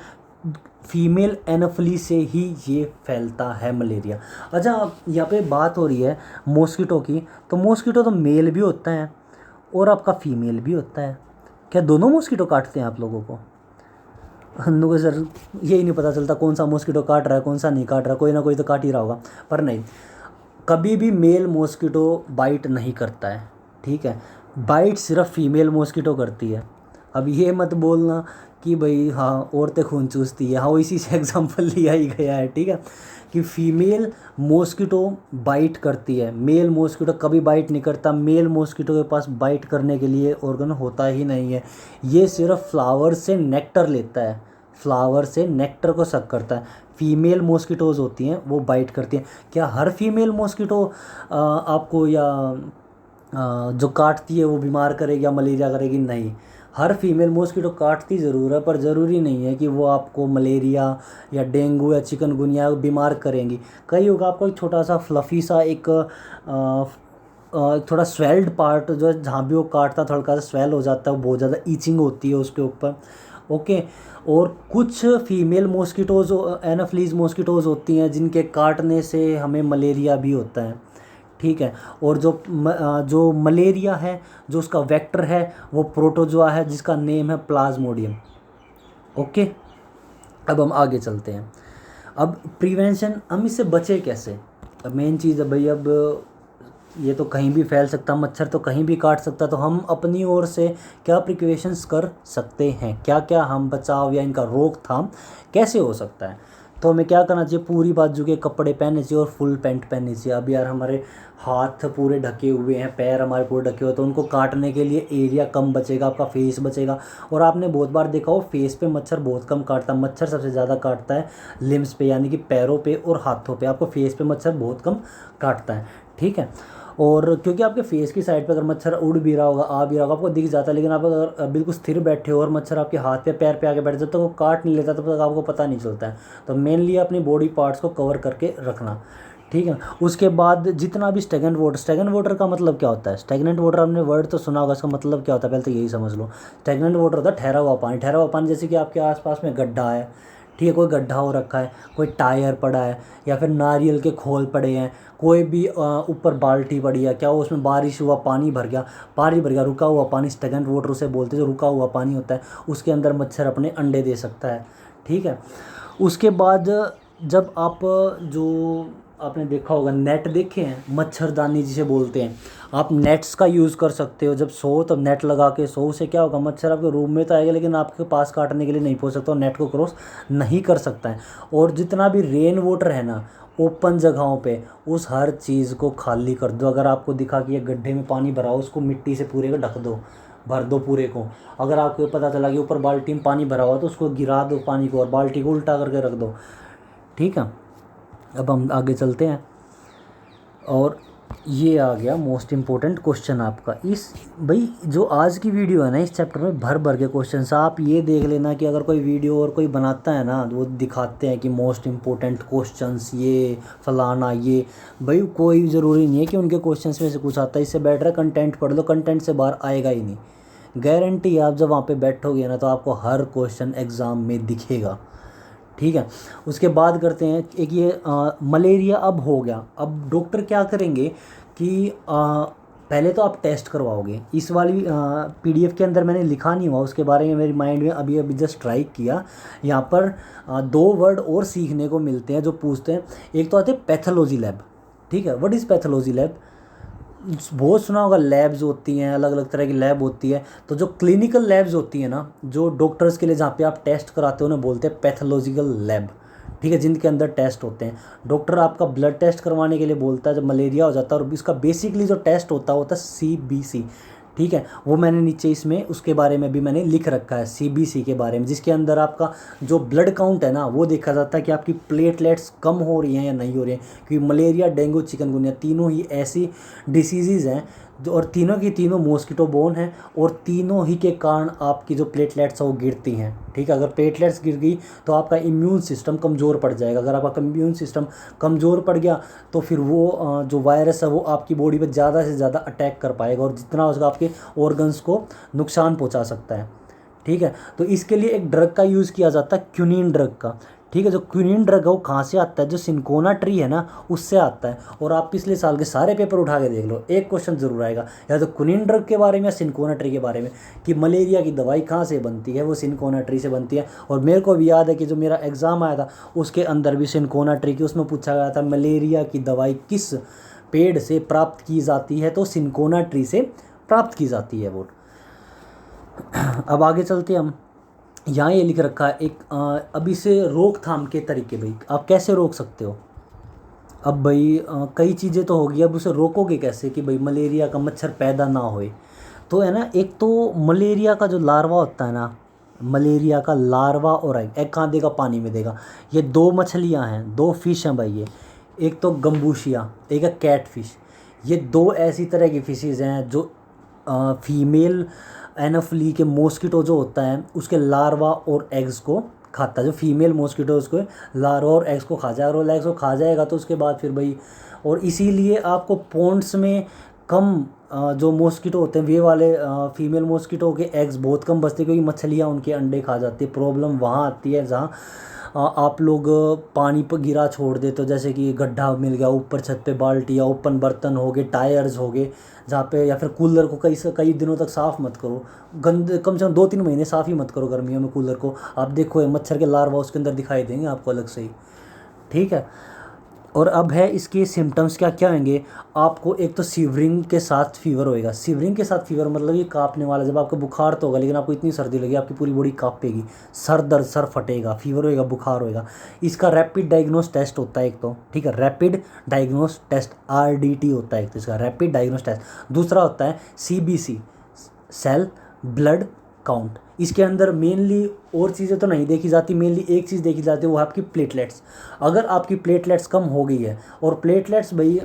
फीमेल एनोफिली से ही ये फैलता है मलेरिया। अच्छा, अब यहाँ पे बात हो रही है मॉस्किटो की, तो मॉस्किटो तो मेल भी होता है और आपका फीमेल भी होता है। क्या दोनों मॉस्किटो काटते हैं आप लोगों को? हम लोगों को सर यही नहीं पता चलता कौन सा मॉस्किटो काट रहा है कौन सा नहीं काट रहा, कोई ना कोई तो काट ही रहा होगा। पर नहीं, कभी भी मेल मॉस्किटो बाइट नहीं करता है, ठीक है। बाइट सिर्फ फीमेल मॉस्किटो करती है। अब ये मत बोलना कि भाई हाँ औरतें खून चूसती है, हाँ वो इसी से एग्जांपल लिया ही गया है, ठीक है, कि फीमेल मॉस्किटो बाइट करती है, मेल मॉस्किटो कभी बाइट नहीं करता। मेल मॉस्किटो के पास बाइट करने के लिए ऑर्गन होता ही नहीं है, ये सिर्फ फ्लावर से नेक्टर लेता है, फ्लावर से नेक्टर को सक करता है। फीमेल मॉस्किटोज़ होती हैं वो बाइट करती हैं। क्या हर फीमेल मॉस्किटो आपको या जो काटती है वो बीमार करेगी या मलेरिया करेगी? नहीं, हर फीमेल मॉस्किटो काटती ज़रूर है, पर ज़रूरी नहीं है कि वो आपको मलेरिया या डेंगू या चिकनगुनिया बीमार करेंगी। कई होगा आपको एक छोटा सा फ्लफ़ी सा एक थोड़ा स्वेल्ड पार्ट जो है, जहाँ भी वो काटता है थोड़ा सा स्वेल हो जाता है, बहुत ज़्यादा ईचिंग होती है उसके ऊपर। ओके। और कुछ फीमेल मॉस्किटोज़, एनाफ्लीज मॉस्किटोज़ होती हैं जिनके काटने से हमें मलेरिया भी होता है। ठीक है। और जो मलेरिया है, जो उसका वेक्टर है वो प्रोटोजोआ है जिसका नेम है प्लाज्मोडियम। ओके। अब हम आगे चलते हैं। अब प्रिवेंशन, हम इससे बचे कैसे। मेन चीज़ है भाई, अब ये तो कहीं भी फैल सकता, मच्छर तो कहीं भी काट सकता, तो हम अपनी ओर से क्या प्रिकॉशंस कर सकते हैं, क्या क्या हम बचाव या इनका रोकथाम कैसे हो सकता है। तो हमें क्या करना चाहिए, पूरी बाजू के कपड़े पहनने चाहिए और फुल पैंट पहननी चाहिए। अब यार हमारे हाथ पूरे ढके हुए हैं, पैर हमारे पूरे ढके हुए, तो उनको काटने के लिए एरिया कम बचेगा, आपका फेस बचेगा। और आपने बहुत बार देखा हो फेस पे मच्छर बहुत कम काटता है, मच्छर सबसे ज़्यादा काटता है लिम्स पे, यानी कि पैरों पे और हाथों पे। आपको फेस पे मच्छर बहुत कम काटता है। ठीक है। और क्योंकि आपके फेस की साइड पे अगर मच्छर उड़ भी रहा होगा, आ भी रहा होगा, आपको दिख जाता है, लेकिन आप अगर बिल्कुल स्थिर बैठे हो और मच्छर आपके हाथ पे पैर पे आके बैठ जाता है तो वो काट नहीं लेता, तब तक आपको पता नहीं चलता है। तो मेनली अपनी बॉडी पार्ट्स को कवर करके रखना। ठीक है। उसके बाद जितना भी स्टेगनेंट वाटर का मतलब क्या होता है। स्टेगनेंट वाटर, हमने वर्ड तो सुना होगा, इसका मतलब क्या होता है पहले तो यही समझ लो। स्टेगनेंट वाटर होता है ठहरा हुआ पानी। ठहरा हुआ पानी जैसे कि आपके आसपास में गड्ढा है, ठीक है, कोई गड्ढा हो रखा है, कोई टायर पड़ा है, या फिर नारियल के खोल पड़े हैं, कोई भी ऊपर बाल्टी पड़ी है, क्या वो उसमें बारिश हुआ पानी भर गया, रुका हुआ पानी स्टेगनेंट वाटर उसे बोलते हैं, जो रुका हुआ पानी होता है उसके अंदर मच्छर अपने अंडे दे सकता है। ठीक है। उसके बाद जब आप जो आपने देखा होगा नेट देखे हैं, मच्छरदानी जिसे बोलते हैं, आप नेट्स का यूज़ कर सकते हो। जब सो तब नेट लगा के सो, से क्या होगा, मच्छर आपके रूम में तो आएगा लेकिन आपके पास काटने के लिए नहीं पहुंच सकता, और नेट को क्रॉस नहीं कर सकता है। और जितना भी रेन वाटर है ना ओपन जगहों पे, उस हर चीज़ को खाली कर दो। अगर आपको दिखा कि ये गड्ढे में पानी भरा हो, उसको मिट्टी से पूरे को ढक दो, भर दो पूरे को। अगर आपको पता चला कि ऊपर बाल्टी में पानी भरा हुआ तो उसको गिरा दो पानी को, और बाल्टी को उल्टा करके रख दो। ठीक है। अब हम आगे चलते हैं। और ये आ गया मोस्ट इम्पोर्टेंट क्वेश्चन आपका। इस भाई जो आज की वीडियो है ना, इस चैप्टर में भर भर के क्वेश्चन। आप ये देख लेना कि अगर कोई वीडियो और कोई बनाता है ना, वो दिखाते हैं कि मोस्ट इम्पोर्टेंट क्वेश्चंस ये फलाना ये, भाई कोई ज़रूरी नहीं है कि उनके क्वेश्चंस में से कुछ आता है। इससे बेटर है कंटेंट पढ़ लो, कंटेंट से बाहर आएगा ही नहीं, गारंटी है। आप जब वहाँ पे बैठोगे ना तो आपको हर क्वेश्चन एग्ज़ाम में दिखेगा। ठीक है। उसके बाद करते हैं एक ये मलेरिया अब हो गया। अब डॉक्टर क्या करेंगे कि पहले तो आप टेस्ट करवाओगे। इस वाली पीडीएफ के अंदर मैंने लिखा नहीं हुआ, उसके बारे में मेरी माइंड में अभी अभी जस्ट स्ट्राइक किया। यहाँ पर दो वर्ड और सीखने को मिलते हैं जो पूछते हैं। एक तो आते हैं पैथोलॉजी लैब। ठीक है। What is pathology lab. बहुत सुना होगा, लैब्स होती हैं, अलग अलग तरह की लैब होती है। तो जो क्लिनिकल लैब्स होती हैं ना, जो डॉक्टर्स के लिए जहाँ पे आप टेस्ट कराते हो, उन्हें बोलते हैं पैथोलॉजिकल लैब। ठीक है। जिनके अंदर टेस्ट होते हैं। डॉक्टर आपका ब्लड टेस्ट करवाने के लिए बोलता है जब मलेरिया हो जाता है, और इसका बेसिकली जो टेस्ट होता है CBC। ठीक है। वो मैंने नीचे इसमें उसके बारे में भी मैंने लिख रखा है, CBC के बारे में, जिसके अंदर आपका जो ब्लड काउंट है ना वो देखा जाता है कि आपकी प्लेटलेट्स कम हो रही हैं या नहीं हो रही हैं। क्योंकि मलेरिया, डेंगू, चिकनगुनिया तीनों ही ऐसी डिसीज़ हैं जो, और तीनों की तीनों मॉस्किटो बोर्न हैं, और तीनों ही के कारण आपकी जो प्लेटलेट्स हैं वो गिरती हैं। ठीक है। अगर प्लेटलेट्स गिर गई तो आपका इम्यून सिस्टम कमज़ोर पड़ जाएगा। अगर आपका इम्यून सिस्टम कमज़ोर पड़ गया तो फिर वो जो वायरस है वो आपकी बॉडी पे ज़्यादा से ज़्यादा अटैक कर पाएगा, और जितना उसका आपके ऑर्गन्स को नुकसान पहुंचा सकता है। ठीक है। तो इसके लिए एक ड्रग का यूज़ किया जाता है, क्विनिन ड्रग का। ठीक है। जो क्विनिन ड्रग है वो कहाँ से आता है, जो सिनकोना ट्री है ना उससे आता है। और आप पिछले साल के सारे पेपर उठा के देख लो, एक क्वेश्चन ज़रूर आएगा, या तो क्विनिन ड्रग के बारे में या सिनकोना ट्री के बारे में, कि मलेरिया की दवाई कहाँ से बनती है, वो सिनकोना ट्री से बनती है। और मेरे को भी याद है कि जो मेरा एग्ज़ाम आया था उसके अंदर भी सिनकोना ट्री की, उसमें पूछा गया था मलेरिया की दवाई किस पेड़ से प्राप्त की जाती है, तो सिनकोना ट्री से प्राप्त की जाती है वो। अब आगे चलते हैं हम। यहाँ ये लिख रखा है एक अब इसे रोकथाम के तरीके, भाई आप कैसे रोक सकते हो। अब भाई कई चीज़ें तो होगी, अब उसे रोकोगे कैसे कि भाई मलेरिया का मच्छर पैदा ना होए। तो है ना, एक तो मलेरिया का जो लार्वा होता है ना, मलेरिया का लार्वा और एग कहाँ देगा, पानी में देगा। ये दो मछलियाँ हैं, दो फिश हैं भाई ये, एक तो गम्बूशिया, एक है कैट फिश। ये दो ऐसी तरह की फिशेज़ हैं जो फीमेल एनाफिली के मॉस्किटो जो होता है उसके लार्वा और एग्स को खाता है। जो फीमेल मॉस्किटो उसको लार्वा और एग्स को खा जाएगा, और एग्स को खा जाएगा तो उसके बाद फिर भाई, और इसीलिए आपको पॉन्ड्स में कम जो मॉस्किटो होते हैं वे वाले फीमेल मॉस्किटो के एग्स बहुत कम बचते हैं, क्योंकि मछलियाँ उनके अंडे खा जाती है। प्रॉब्लम वहाँ आती है जहाँ आप लोग पानी पर गिरा छोड़ देते हो, जैसे कि गड्ढा मिल गया ऊपर छत पे, बाल्टी या ओपन बर्तन हो गए, टायर्स हो गए जहाँ पे, या फिर कूलर को कई कई दिनों तक साफ़ मत करो, गंद कम से कम 2-3 महीने साफ़ ही मत करो गर्मियों में कूलर को। आप देखो ये मच्छर के लार्वा उसके अंदर दिखाई देंगे आपको अलग से ही, ठीक है। और अब है इसके सिम्टम्स क्या क्या होंगे। आपको एक तो सीवरिंग के साथ फीवर होएगा। सीवरिंग के साथ फीवर मतलब ये कांपने वाला, जब आपको बुखार तो होगा लेकिन आपको इतनी सर्दी लगी आपकी पूरी बॉडी कांपेगी, सर दर्द, सर फटेगा, फीवर होएगा, बुखार होएगा। इसका रैपिड डायग्नोस टेस्ट होता है एक तो, ठीक है, रैपिड डायग्नोस टेस्ट RDT होता है एक तो इसका रैपिड डायग्नोस टेस्ट। दूसरा होता है CBC, सेल ब्लड काउंट। इसके अंदर मेनली और चीज़ें तो नहीं देखी जाती, मेनली एक चीज़ देखी जाती है, वो है आपकी प्लेटलेट्स। अगर आपकी प्लेटलेट्स कम हो गई है, और प्लेटलेट्स भाई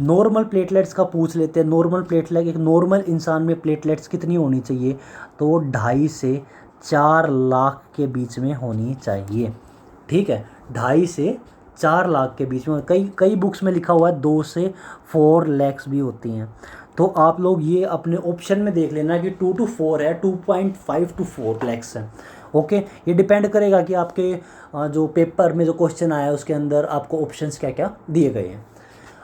नॉर्मल प्लेटलेट्स का पूछ लेते हैं, नॉर्मल प्लेटलेट, एक नॉर्मल इंसान में प्लेटलेट्स कितनी होनी चाहिए, तो 2.5 से 4 लाख के बीच में होनी चाहिए, ठीक है, 2.5 से 4 लाख के बीच में। कई कई बुक्स में लिखा हुआ है 2 से 4 लाख भी होती हैं। तो आप लोग ये अपने ऑप्शन में देख लेना कि 2 to 4 है, 2.5 to 4 लाख है, ओके। ये डिपेंड करेगा कि आपके जो पेपर में जो क्वेश्चन आया है उसके अंदर आपको ऑप्शंस क्या क्या दिए गए हैं।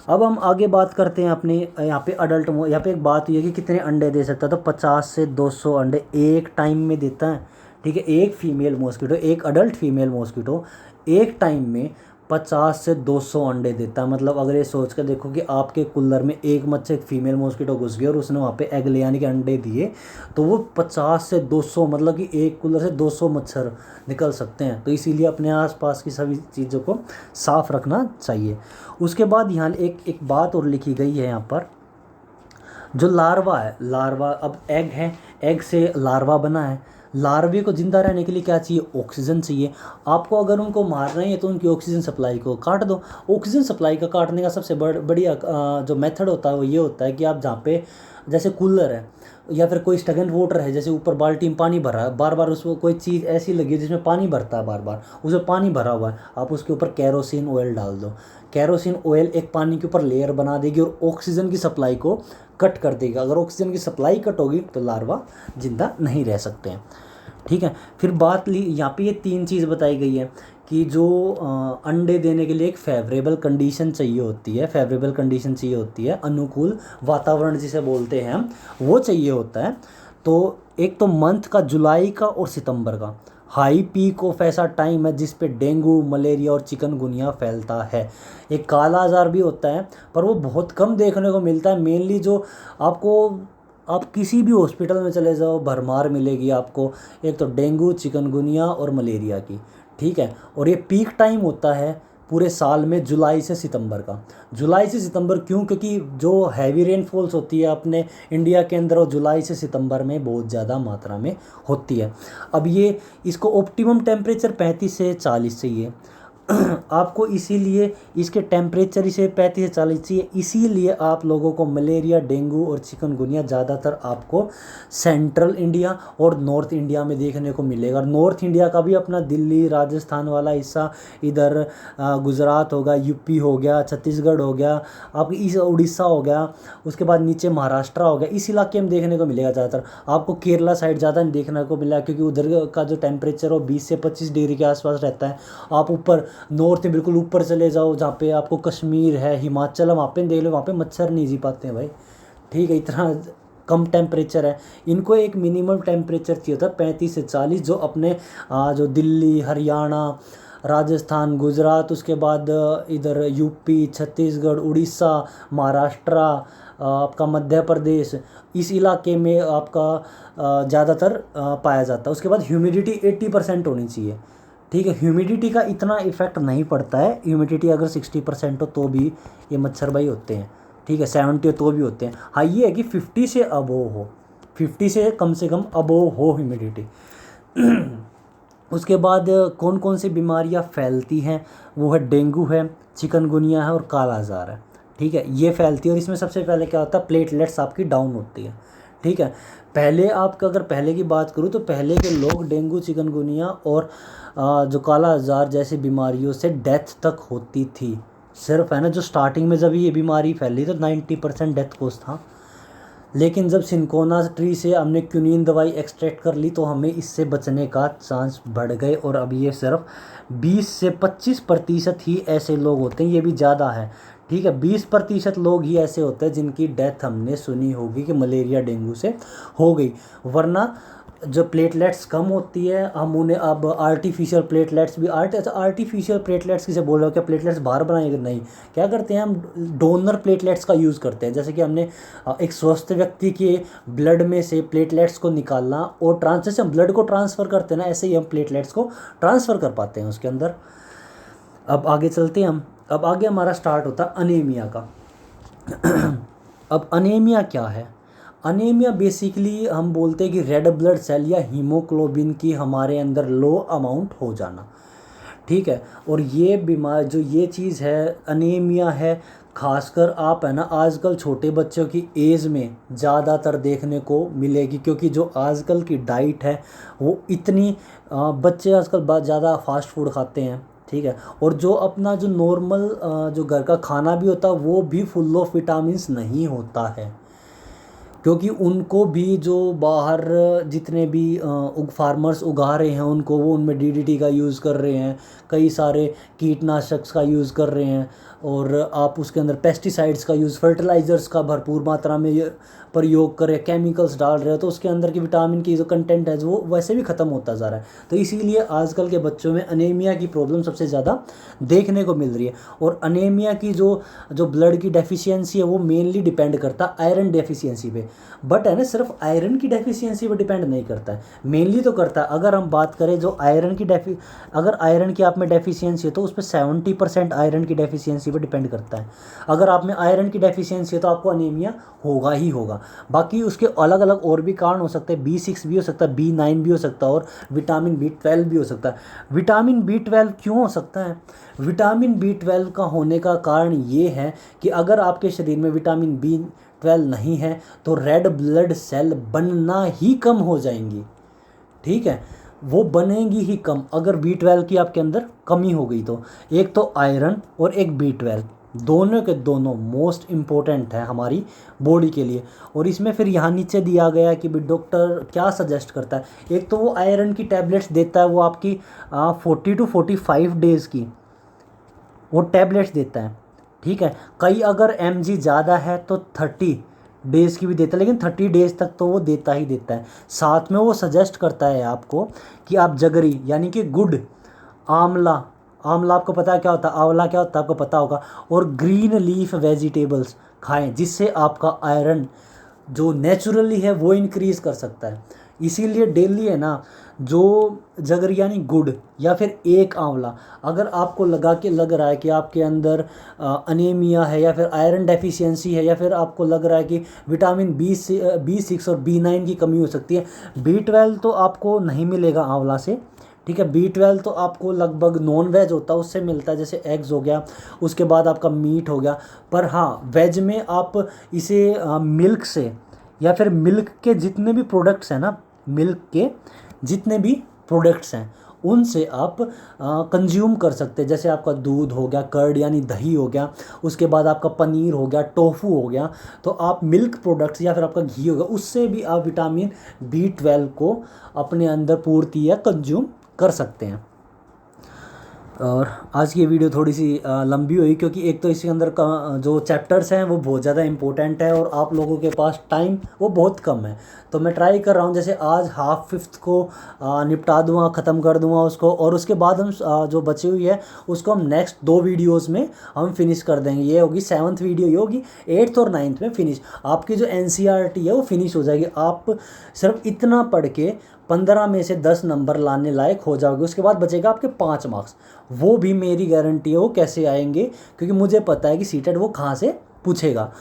अब हम आगे बात करते हैं अपने यहाँ पे अडल्ट। यहाँ पे एक बात हुई है कि कितने अंडे दे सकता है, तो 50 से 200 अंडे एक टाइम में देता है, ठीक है। एक फीमेल मॉस्किटो, एक अडल्ट फीमेल मॉस्किटो एक टाइम में 50 से 200 अंडे देता है। मतलब अगर ये सोच कर देखो कि आपके कूलर में एक मच्छर, एक फीमेल मॉस्किटो घुस गई और उसने वहाँ पे एग ले यानी कि अंडे दिए, तो वो 50 से 200, मतलब कि एक कूलर से 200 मच्छर निकल सकते हैं। तो इसीलिए अपने आसपास की सभी चीज़ों को साफ़ रखना चाहिए। उसके बाद यहाँ एक बात और लिखी गई है यहाँ पर, जो लार्वा है, लार्वा अब एग है, एग से लार्वा बना है। लार्वे को ज़िंदा रहने के लिए क्या चाहिए, ऑक्सीजन चाहिए। आपको अगर उनको मारना ही है तो उनकी ऑक्सीजन सप्लाई को काट दो। ऑक्सीजन सप्लाई का काटने का सबसे बढ़िया जो मेथड होता है वो ये होता है कि आप जहाँ पे जैसे कूलर है या फिर कोई स्टगन वाटर है, जैसे ऊपर बाल्टी में पानी भरा है, बार बार उसमें कोई चीज़ ऐसी लगी है जिसमें पानी भरता है, बार बार उसमें पानी भरा हुआ है, आप उसके ऊपर केरोसिन ऑयल डाल दो। केरोसिन ऑयल एक पानी के ऊपर लेयर बना देगी और ऑक्सीजन की सप्लाई को कट कर देगा। अगर ऑक्सीजन की सप्लाई कट होगी तो लार्वा जिंदा नहीं रह सकते हैं, ठीक है। फिर बात ली यहाँ पे, ये 3 चीज़ बताई गई है कि जो अंडे देने के लिए एक फेवरेबल कंडीशन चाहिए होती है, फेवरेबल कंडीशन चाहिए होती है, अनुकूल वातावरण जिसे बोलते हैं हम, वो चाहिए होता है। तो एक तो मंथ का जुलाई का और सितंबर का हाई पीक ऑफ ऐसा टाइम है जिस पे डेंगू, मलेरिया और चिकनगुनिया फैलता है। एक काला आजार भी होता है पर वो बहुत कम देखने को मिलता है। मेनली जो आपको, आप किसी भी हॉस्पिटल में चले जाओ भरमार मिलेगी आपको, एक तो डेंगू, चिकनगुनिया और मलेरिया की, ठीक है। और ये पीक टाइम होता है पूरे साल में जुलाई से सितंबर का। जुलाई से सितंबर क्यों, क्योंकि जो हैवी रेनफॉल्स होती है अपने इंडिया के अंदर वो जुलाई से सितंबर में बहुत ज़्यादा मात्रा में होती है। अब ये इसको ऑप्टिमम टेम्परेचर 35 से 40 चाहिए आपको, इसीलिए इसके टेम्परेचर इसे 35 से 40 चाहिए, इसीलिए आप लोगों को मलेरिया, डेंगू और चिकनगुनिया ज़्यादातर आपको सेंट्रल इंडिया और नॉर्थ इंडिया में देखने को मिलेगा। नॉर्थ इंडिया का भी अपना दिल्ली, राजस्थान वाला हिस्सा, इधर गुजरात होगा, यूपी हो गया, छत्तीसगढ़ हो गया, आपकी इस उड़ीसा हो गया, उसके बाद नीचे महाराष्ट्र हो गया, इस इलाके में देखने को मिलेगा ज़्यादातर। आपको केरला साइड ज़्यादा नहीं देखने को मिला क्योंकि उधर का जो टेम्परेचर हो 20 से 25 डिग्री के आसपास रहता है। आप ऊपर नॉर्थ में बिल्कुल ऊपर चले जाओ जहाँ पे आपको कश्मीर है, हिमाचल है, वहाँ पे देख लो, वहाँ पे मच्छर नहीं जी पाते हैं भाई, ठीक है, इतना कम टेम्परेचर है। इनको एक मिनिमम टेम्परेचर चाहिए होता है 35 से 40, जो अपने जो दिल्ली, हरियाणा, राजस्थान, गुजरात, उसके बाद इधर यूपी, छत्तीसगढ़, उड़ीसा, महाराष्ट्र, आपका मध्य प्रदेश, इस इलाके में आपका ज़्यादातर पाया जाता है। उसके बाद ह्यूमिडिटी 80% होनी चाहिए, ठीक है। ह्यूमिडिटी का इतना इफेक्ट नहीं पड़ता है, ह्यूमिडिटी अगर 60% हो तो भी ये मच्छर भाई होते हैं, ठीक है, 70 हो तो भी होते हैं। हाँ ये है कि 50 से अबोव हो, 50 से कम अबोव हो ह्यूमिडिटी। उसके बाद कौन कौन सी बीमारियां फैलती हैं, वो है डेंगू है, चिकनगुनिया है और काला आजार है, ठीक है, ये फैलती है। और इसमें सबसे पहले क्या होता है, प्लेटलेट्स आपकी डाउन होती है, ठीक है। पहले आपका अगर पहले की बात करूँ तो पहले के लोग डेंगू, चिकनगुनिया और जो काला आजार जैसी बीमारियों से डेथ तक होती थी, सिर्फ है ना, जो स्टार्टिंग में जब ये बीमारी फैली तो 90% डेथ कोस था, लेकिन जब सिंकोना ट्री से हमने क्यूनिन दवाई एक्सट्रैक्ट कर ली तो हमें इससे बचने का चांस बढ़ गए। और अब ये सिर्फ 20 से 25% ही ऐसे लोग होते हैं, ये भी ज़्यादा है, ठीक है। 20% लोग ही ऐसे होते हैं जिनकी डेथ हमने सुनी होगी कि मलेरिया डेंगू से हो गई, वरना जो प्लेटलेट्स कम होती है हम उन्हें अब आर्टिफिशियल प्लेटलेट्स भी आर्टिफिशियल प्लेटलेट्स किसे बोल रहे हो, क्या प्लेटलेट्स बाहर बनाएंगे? नहीं, क्या करते हैं हम, डोनर प्लेटलेट्स का यूज़ करते हैं। जैसे कि हमने एक स्वस्थ व्यक्ति के ब्लड में से प्लेटलेट्स को निकालना और जैसे हम ब्लड को ट्रांसफ़र करते हैं ना, ऐसे ही हम प्लेटलेट्स को ट्रांसफ़र कर पाते हैं उसके अंदर। अब आगे चलते हैं हम। अब आगे हमारा स्टार्ट होता है अनीमिया का। अब अनीमिया क्या है? अनीमिया बेसिकली हम बोलते हैं कि रेड ब्लड सेल या हीमोग्लोबिन की हमारे अंदर लो अमाउंट हो जाना, ठीक है। और ये बीमार जो ये चीज़ है अनीमिया है, खासकर आप है ना आजकल छोटे बच्चों की एज में ज़्यादातर देखने को मिलेगी, क्योंकि जो आजकल की डाइट है वो इतनी बच्चे आजकल ज़्यादा फास्ट फूड खाते हैं, ठीक है। और जो अपना जो नॉर्मल जो घर का खाना भी होता है वो भी फुल ऑफ विटामिन्स नहीं होता है, क्योंकि उनको भी जो बाहर जितने भी फार्मर्स उगा रहे हैं उनको वो उनमें डीडीटी का यूज़ कर रहे हैं, कई सारे कीटनाशक का यूज़ कर रहे हैं, और आप उसके अंदर पेस्टिसाइड्स का यूज़, फर्टिलाइज़र्स का भरपूर मात्रा में ये प्रयोग कर रहे हैं, केमिकल्स डाल रहे हो, तो उसके अंदर की विटामिन की जो कंटेंट है वो वैसे भी ख़त्म होता जा रहा है। तो इसीलिए आजकल के बच्चों में अनीमिया की प्रॉब्लम सबसे ज़्यादा देखने को मिल रही है। और अनीमिया की जो जो ब्लड की डेफिशिएंसी है वो मेनली डिपेंड करता है आयरन डेफिशिएंसी पे, बट है ना सिर्फ आयरन की डेफिशिएंसी पे डिपेंड नहीं करता है, मेनली तो करता है। अगर हम बात करें जो आयरन की अगर आयरन की आप में डेफिशिएंसी है तो उस पर 70% आयरन की डेफिशिएंसी पे डिपेंड करता है। अगर आप में आयरन की डेफिशिएंसी है तो आपको अनीमिया होगा ही होगा। बाकी उसके अलग अलग और भी कारण हो सकते हैं, B6 भी हो सकता है, B9 भी हो सकता है, और विटामिन B12 भी हो सकता है। विटामिन B12 क्यों हो सकता है? विटामिन B12 का होने का कारण ये है कि अगर आपके शरीर में विटामिन B12 नहीं है तो रेड ब्लड सेल बनना ही कम हो जाएंगी, ठीक है, वो बनेंगी ही कम अगर B12 की आपके अंदर कमी हो गई तो। एक तो आयरन और एक B12, दोनों के दोनों मोस्ट इम्पोर्टेंट है हमारी बॉडी के लिए। और इसमें फिर यहाँ नीचे दिया गया है कि डॉक्टर क्या सजेस्ट करता है। एक तो वो आयरन की टैबलेट्स देता है, वो आपकी 40 to 45 डेज़ की वो टैबलेट्स देता है, ठीक है। कई अगर mg ज़्यादा है तो 30 डेज़ की भी देता है, लेकिन 30 डेज़ तक तो वो देता ही देता है। साथ में वो सजेस्ट करता है आपको कि आप जगरी यानी कि गुड़, आंवला, आंवला आपको पता है क्या होता है, आंवला क्या होता है आपको पता होगा, और ग्रीन लीफ वेजिटेबल्स खाएं, जिससे आपका आयरन जो नेचुरली है वो इंक्रीज़ कर सकता है। इसीलिए डेली है ना जो जगर यानी गुड़ या फिर एक आंवला, अगर आपको लग रहा है कि आपके अंदर अनीमिया है या फिर आयरन डेफिशिएंसी है या फिर आपको लग रहा है कि विटामिन B6 और B9 की कमी हो सकती है। B12 तो आपको नहीं मिलेगा आंवला से, ठीक है। B12 तो आपको लगभग नॉन वेज होता है उससे मिलता है, जैसे एग्स हो गया, उसके बाद आपका मीट हो गया। पर हाँ, वेज में आप इसे मिल्क से या फिर मिल्क के जितने भी प्रोडक्ट्स हैं ना, मिल्क के जितने भी प्रोडक्ट्स हैं उनसे आप कंज्यूम कर सकते हैं। जैसे आपका दूध हो गया, कर्ड यानी दही हो गया, उसके बाद आपका पनीर हो गया, टोफू हो गया, तो आप मिल्क प्रोडक्ट्स या फिर आपका घी हो गया, उससे भी आप विटामिन B12 को अपने अंदर पूर्ति या कंज्यूम कर सकते हैं। और आज की वीडियो थोड़ी सी लंबी हुई, क्योंकि एक तो इसके अंदर का जो चैप्टर्स हैं वो बहुत ज़्यादा इंपॉर्टेंट है और आप लोगों के पास टाइम वो बहुत कम है। तो मैं ट्राई कर रहा हूँ जैसे आज हाफ फिफ्थ को निपटा दूँगा, ख़त्म कर दूँगा उसको, और उसके बाद हम जो बची हुई है उसको हम नेक्स्ट 2 वीडियोज़ में हम फिनिश कर देंगे। ये होगी 7th वीडियो, ये होगी 8th और 9th में फिनिश। आपकी जो NCERT है वो फिनिश हो जाएगी। आप सिर्फ इतना पढ़ के 15 में से 10 नंबर लाने लायक हो जाओगे। उसके बाद बचेगा आपके 5 मार्क्स, वो भी मेरी गारंटी है। वो कैसे आएंगे? क्योंकि मुझे पता है कि सीटेट वो कहाँ से पूछेगा।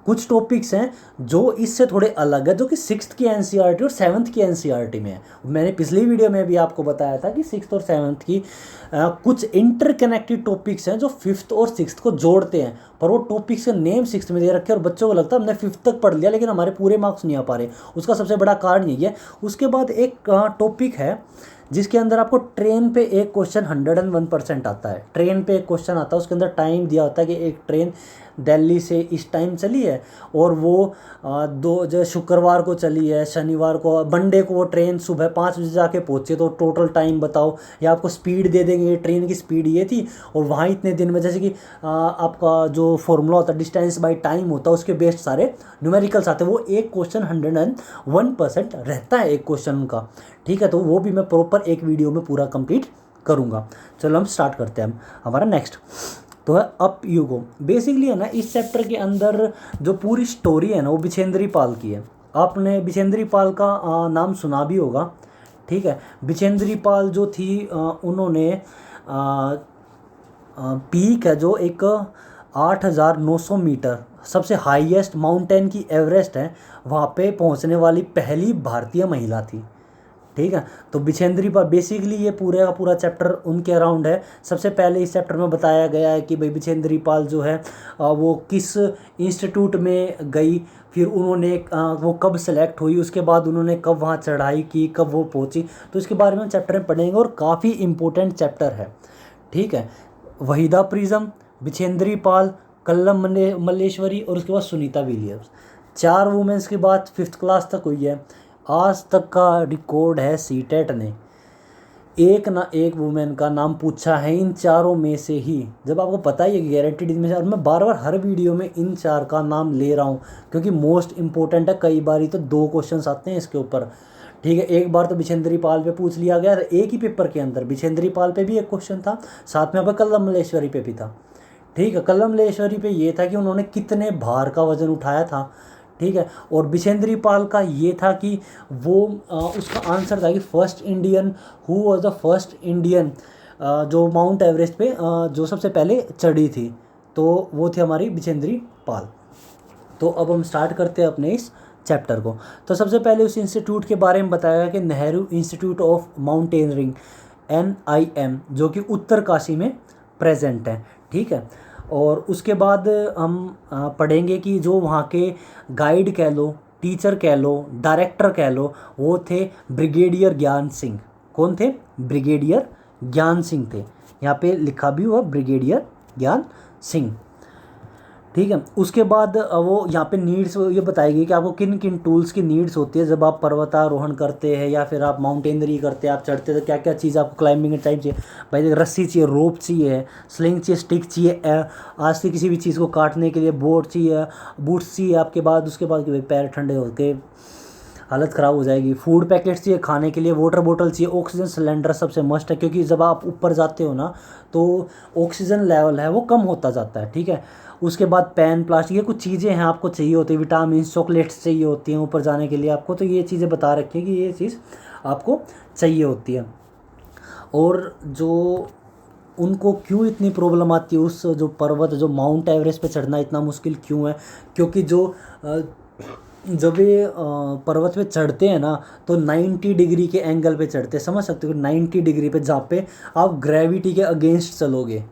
कुछ टॉपिक्स हैं जो इससे थोड़े अलग है, जो कि 6th की NCERT और 7th की NCERT में है। मैंने पिछली वीडियो में भी आपको बताया था कि 6th और 7th की कुछ इंटरकनेक्टेड टॉपिक्स हैं जो 5th और 6th को जोड़ते हैं, पर वो टॉपिक्स के नेम 6th में दे रखे हैं और बच्चों को लगता है हमने 5th तक पढ़ लिया लेकिन हमारे पूरे मार्क्स नहीं आ पा रहे। उसका सबसे बड़ा कारण यही है। उसके बाद एक टॉपिक है जिसके अंदर आपको ट्रेन पे एक क्वेश्चन 101% आता है। ट्रेन पे एक क्वेश्चन आता है, उसके अंदर टाइम दिया होता है कि एक ट्रेन दिल्ली से इस टाइम चली है और वो दो जो शुक्रवार को चली है, शनिवार को, मंडे को वो ट्रेन सुबह 5 बजे जाके पहुँचे, तो टोटल टाइम बताओ। या आपको स्पीड दे देंगे, ये ट्रेन की स्पीड ये थी और वहाँ इतने दिन में, जैसे कि आपका जो फॉर्मूला होता है डिस्टेंस बाई टाइम होता है, उसके बेस्ड सारे न्यूमेरिकल्स आते हैं। वो एक क्वेश्चन 101% रहता है एक क्वेश्चन का, ठीक है। तो वो भी मैं प्रॉपर एक वीडियो में पूरा कंप्लीट करूँगा। चलो हम स्टार्ट करते हैं। हमारा नेक्स्ट तो है अप यू गो। बेसिकली है ना, इस चैप्टर के अंदर जो पूरी स्टोरी है ना वो बिछेंद्री पाल की है। आपने बिछेंद्री पाल का नाम सुना भी होगा, ठीक है। बिछेंद्री पाल जो थी उन्होंने पीक है जो एक 8,900 मीटर सबसे हाईएस्ट माउंटेन की एवरेस्ट है, वहाँ पे पहुँचने वाली पहली भारतीय महिला थी, ठीक है। तो बिछेंद्री पाल बेसिकली ये पूरे का पूरा चैप्टर उनके अराउंड है। सबसे पहले इस चैप्टर में बताया गया है कि भाई बिछेंद्री पाल जो है वो किस इंस्टीट्यूट में गई, फिर उन्होंने वो कब सेलेक्ट हुई, उसके बाद उन्होंने कब वहाँ चढ़ाई की, कब वो पहुँची, तो इसके बारे में चैप्टर में पढ़ेंगे और काफ़ी इम्पोर्टेंट चैप्टर है, ठीक है। वहीदा प्रिज्म, बिछेंद्री पाल, कल्लम मल्लेश्वरी और उसके बाद सुनीता विलियम्स, 4 वुमेंस की बात 5th क्लास तक हुई है। आज तक का रिकॉर्ड है सीटेट ने, एक ना एक वुमेन का नाम पूछा है इन चारों में से ही। जब आपको पता ही है कि गारंटीड इनमें से, और मैं बार बार हर वीडियो में इन 4 का नाम ले रहा हूँ क्योंकि मोस्ट इंपॉर्टेंट है। कई बार तो 2 क्वेश्चंस आते हैं इसके ऊपर, ठीक है। एक बार तो बिछेंद्री पाल पे पूछ लिया गया, एक ही पेपर के अंदर बिछेंद्री पाल पे भी एक क्वेश्चन था, साथ में आपका कल्लम मल्लेश्वरी पे भी था, ठीक है। कल्लम मल्लेश्वरी पे ये था कि उन्होंने कितने भार का वजन उठाया था, ठीक है। और बिछेंद्री पाल का ये था कि वो उसका आंसर था कि first Indian who was the first Indian जो माउंट एवरेस्ट पे जो सबसे पहले चढ़ी थी, तो वो थी हमारी बिछेंद्री पाल। तो अब हम स्टार्ट करते हैं अपने इस चैप्टर को। तो सबसे पहले उस इंस्टीट्यूट के बारे में बताया गया कि Nehru institute of mountaineering NIM, जो कि उत्तरकाशी में प्रेजेंट है, ठीक है। और उसके बाद हम पढ़ेंगे कि जो वहाँ के गाइड कह लो, टीचर कह लो, डायरेक्टर कह लो, वो थे ब्रिगेडियर ज्ञान सिंह। कौन थे? ब्रिगेडियर ज्ञान सिंह थे। यहाँ पे लिखा भी हुआ ब्रिगेडियर ज्ञान सिंह, ठीक है। उसके बाद वो यहाँ पे नीड्स ये बताएगी कि आपको किन किन टूल्स की नीड्स होती है जब आप पर्वतारोहण करते हैं या फिर आप माउंटेनरी करते हैं, आप चढ़ते हैं, तो क्या क्या चीज़ आपको क्लाइंबिंग टाइम चाहिए। भाई रस्सी चाहिए, रोप चाहिए, स्लिंग चाहिए, स्टिक चाहिए, आज की किसी भी चीज़ को काटने के लिए बोर्ड चाहिए, बूट्स चाहिए आपके बाद। उसके बाद कि पैर ठंडे होके हालत ख़राब हो जाएगी। फूड पैकेट्स चाहिए खाने के लिए, वाटर बोतल चाहिए, ऑक्सीजन सिलेंडर सबसे मस्ट है क्योंकि जब आप ऊपर जाते हो ना तो ऑक्सीजन लेवल है वो कम होता जाता है, ठीक है। उसके बाद पेन, प्लास्टिक, ये कुछ चीज़ें हैं आपको चाहिए होती है, विटामिन, चॉकलेट्स चाहिए होती हैं ऊपर जाने के लिए आपको, तो ये चीज़ें बता रखी है कि ये चीज़ आपको चाहिए होती है। और जो उनको क्यों इतनी प्रॉब्लम आती है, उस जो पर्वत जो माउंट एवरेस्ट पे चढ़ना इतना मुश्किल क्यों है, क्योंकि जब ये पर्वत पे चढ़ते हैं ना तो 90 डिग्री के एंगल पे चढ़ते हैं, समझ सकते हो 90 डिग्री पे, जहाँ पे आप ग्रेविटी के अगेंस्ट चलोगे।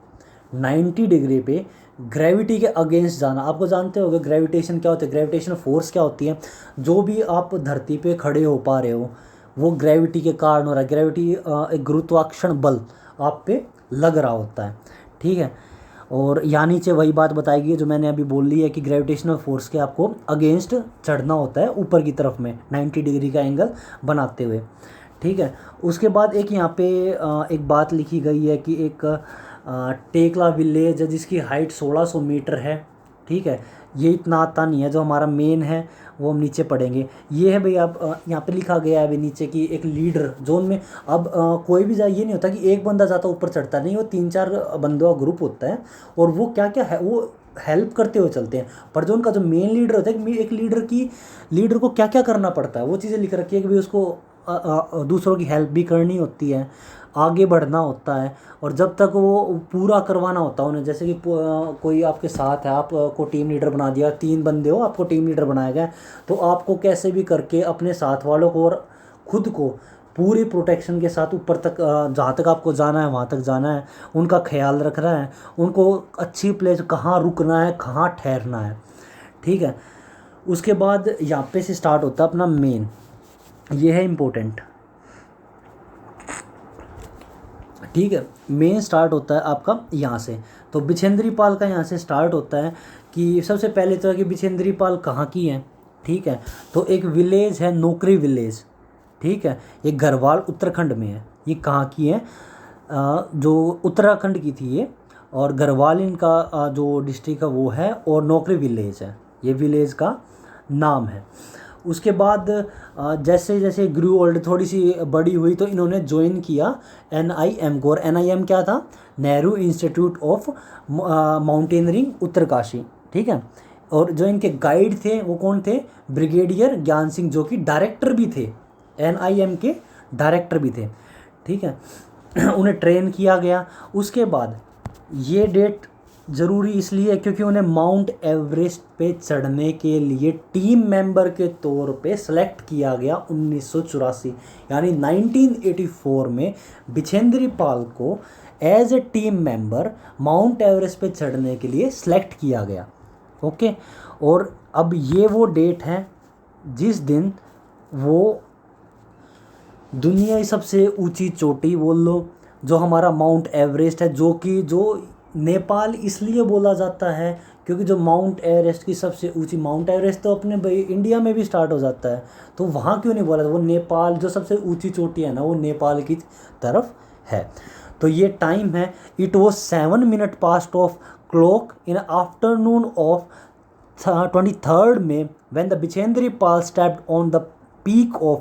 90 डिग्री पे ग्रेविटी के अगेंस्ट जाना, आपको जानते होगे ग्रेविटेशन क्या होता है, ग्रेविटेशनल फोर्स क्या होती है। जो भी आप धरती पे खड़े हो पा रहे हो वो ग्रेविटी के कारण हो रहा है। ग्रेविटी एक गुरुत्वाकर्षण बल आप पे लग रहा होता है, ठीक है। और यहाँ नीचे वही बात बताएगी जो मैंने अभी बोल ली है कि ग्रेविटेशनल फोर्स के आपको अगेंस्ट चढ़ना होता है ऊपर की तरफ में 90 डिग्री का एंगल बनाते हुए, ठीक है। उसके बाद एक यहाँ पे एक बात लिखी गई है कि एक टेकला विलेज है जिसकी हाइट 1600 मीटर है, ठीक है। ये इतना आता नहीं है, जो हमारा मेन है वो हम नीचे पढ़ेंगे। ये है भाई, आप यहाँ पे लिखा गया है अभी नीचे कि एक लीडर जोन में, अब कोई भी जाए, ये नहीं होता कि एक बंदा जाता ऊपर चढ़ता नहीं, वो 3-4 बंदों का ग्रुप होता है और वो क्या क्या है वो हेल्प करते हुए चलते हैं। पर जो उनका जो मेन लीडर होता है, एक लीडर को क्या क्या करना पड़ता है वो चीज़ें लिख रखी है कि भाई उसको दूसरों की हेल्प भी करनी होती है, आगे बढ़ना होता है, और जब तक वो पूरा करवाना होता है उन्हें। जैसे कि कोई आपके साथ है, आपको टीम लीडर बना दिया, 3 बंदे हो, आपको टीम लीडर बनाया गया, तो आपको कैसे भी करके अपने साथ वालों को और खुद को पूरी प्रोटेक्शन के साथ ऊपर तक जहाँ तक आपको जाना है वहाँ तक जाना है, उनका ख्याल रखना है, उनको अच्छी प्लेस कहाँ रुकना है, कहाँ ठहरना है, ठीक है। उसके बाद यहाँ पे से स्टार्ट होता है अपना मेन, ये है इम्पोर्टेंट। ठीक है। मेन स्टार्ट होता है आपका यहाँ से। तो बिछेंद्री पाल का यहाँ से स्टार्ट होता है कि सबसे पहले तो है कि बिछेंद्री पाल कहाँ की है। ठीक है, तो एक विलेज है नौकरी विलेज। ठीक है, ये गढ़वाल उत्तराखंड में है। ये कहाँ की है, जो उत्तराखंड की थी ये, और गढ़वाल इनका जो डिस्ट्रिक्ट है वो है, और नौकरी विलेज है, ये विलेज का नाम है। उसके बाद जैसे जैसे ग्रू ओल्ड, थोड़ी सी बड़ी हुई, तो इन्होंने ज्वाइन किया NIM को। और NIM क्या था, Nehru institute of mountaineering Uttarkashi. ठीक है, और जो इनके गाइड थे वो कौन थे, ब्रिगेडियर ज्ञान सिंह, जो कि डायरेक्टर भी थे, NIM के डायरेक्टर भी थे। ठीक है, उन्हें ट्रेन किया गया। उसके बाद ये डेट ज़रूरी इसलिए है क्योंकि उन्हें माउंट एवरेस्ट पे चढ़ने के लिए टीम मेंबर के तौर पे सेलेक्ट किया गया 1984, यानी 1984 में बिछेंद्री पाल को as a team member mount Everest पे चढ़ने के लिए सेलेक्ट किया गया। ओके, और अब ये वो डेट है जिस दिन वो दुनिया की सबसे ऊंची चोटी बोल लो, जो हमारा माउंट एवरेस्ट है, जो नेपाल इसलिए बोला जाता है क्योंकि जो माउंट एवरेस्ट की सबसे ऊंची, माउंट एवरेस्ट तो अपने भाई इंडिया में भी स्टार्ट हो जाता है, तो वहाँ क्यों नहीं बोला, वो नेपाल जो सबसे ऊंची चोटी है ना, वो नेपाल की तरफ है। तो ये टाइम है, it was 7 minutes past of clock in afternoon of 23rd May when the Bichendri Pal stepped on the peak of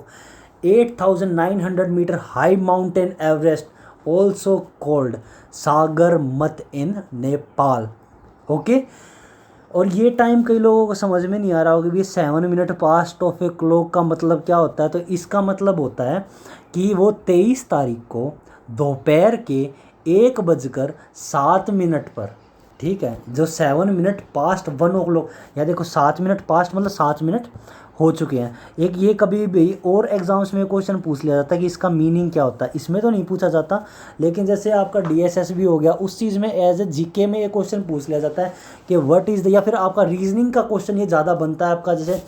8,900 meter high mountain Everest, also called सागरमत in Nepal. Okay, और ये टाइम कई लोगों को समझ में नहीं आ रहा होगा कि 7 minutes past of a clock का मतलब क्या होता है। तो इसका मतलब होता है कि वो 23 तारीख को दोपहर के 1:07 पर, ठीक है, जो 7 minutes past 1 o'clock, या देखो 7 minutes past मतलब 7 मिनट हो चुके हैं। एक ये कभी भी और एग्जाम्स में क्वेश्चन पूछ लिया जाता है कि इसका मीनिंग क्या होता है, इसमें तो नहीं पूछा जाता, लेकिन जैसे आपका DSS भी हो गया, उस चीज़ में एज ए GK में ये क्वेश्चन पूछ लिया जाता है कि व्हाट इज़ द, या फिर आपका रीजनिंग का क्वेश्चन ये ज़्यादा बनता है आपका, जैसे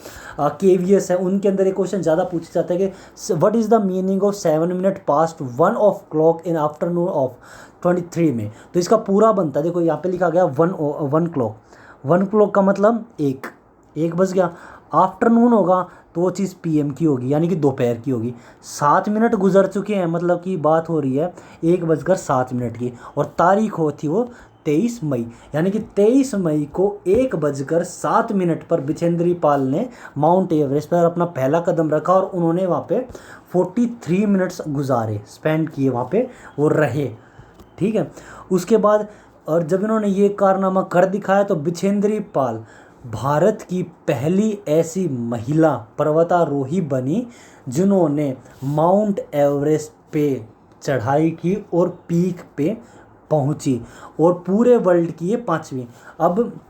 KVS है उनके अंदर ये क्वेश्चन ज़्यादा पूछा जाता है कि what is the meaning of 7 minutes past 1 of clock in afternoon of 23 में। तो इसका पूरा बनता है, देखो यहाँ पे लिखा गया 1 क्लॉक, 1 क्लॉक का मतलब 1 बज गया, आफ्टरनून होगा तो वो चीज़ PM की होगी, यानी कि दोपहर की होगी। 7 मिनट गुजर चुके हैं, मतलब कि बात हो रही है 1:07 की, और तारीख हो थी वो 23 मई, यानी कि 23 मई को 1:07 पर बिछेंद्री पाल ने माउंट एवरेस्ट पर अपना पहला कदम रखा, और उन्होंने वहाँ पे 43 मिनट्स गुजारे, स्पेंड किए वहाँ पे, वो रहे। ठीक है, उसके बाद और जब इन्होंने ये कारनामा कर दिखाया तो बिछेंद्री पाल भारत की पहली ऐसी महिला पर्वतारोही बनी जिन्होंने माउंट एवरेस्ट पे चढ़ाई की और पीक पे पहुंची, और पूरे वर्ल्ड की ये 5वीं। अब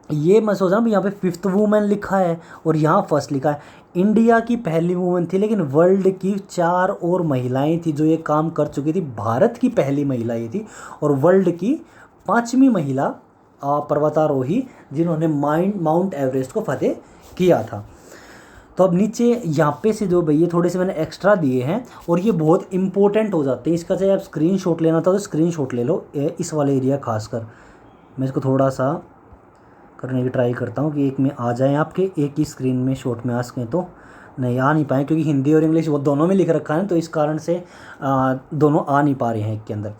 ये मैं सोच रहा हूँ यहाँ पे 5th वूमेन लिखा है और यहाँ फर्स्ट लिखा है। इंडिया की पहली वूमेन थी, लेकिन वर्ल्ड की 4 और महिलाएं थी जो ये काम कर चुकी थी। भारत की पहली महिला ये थी, और वर्ल्ड की 5वीं महिला पर्वतारोही जिन्होंने माउंट एवरेस्ट को फतेह किया था। तो अब नीचे यहाँ पे से जो भैया थोड़े से मैंने एक्स्ट्रा दिए हैं, और ये बहुत इंपॉर्टेंट हो जाते हैं। इसका चाहे आप स्क्रीनशॉट लेना था तो स्क्रीनशॉट ले लो, इस वाले एरिया खासकर। मैं इसको थोड़ा सा करने की ट्राई करता हूँ कि एक में आ जाए आपके, एक ही स्क्रीन में शॉट में आ सकें, तो नहीं आ नहीं पाए क्योंकि हिंदी और इंग्लिश वो दोनों में लिख रखा है, तो इस कारण से दोनों आ नहीं पा रहे हैं एक के अंदर।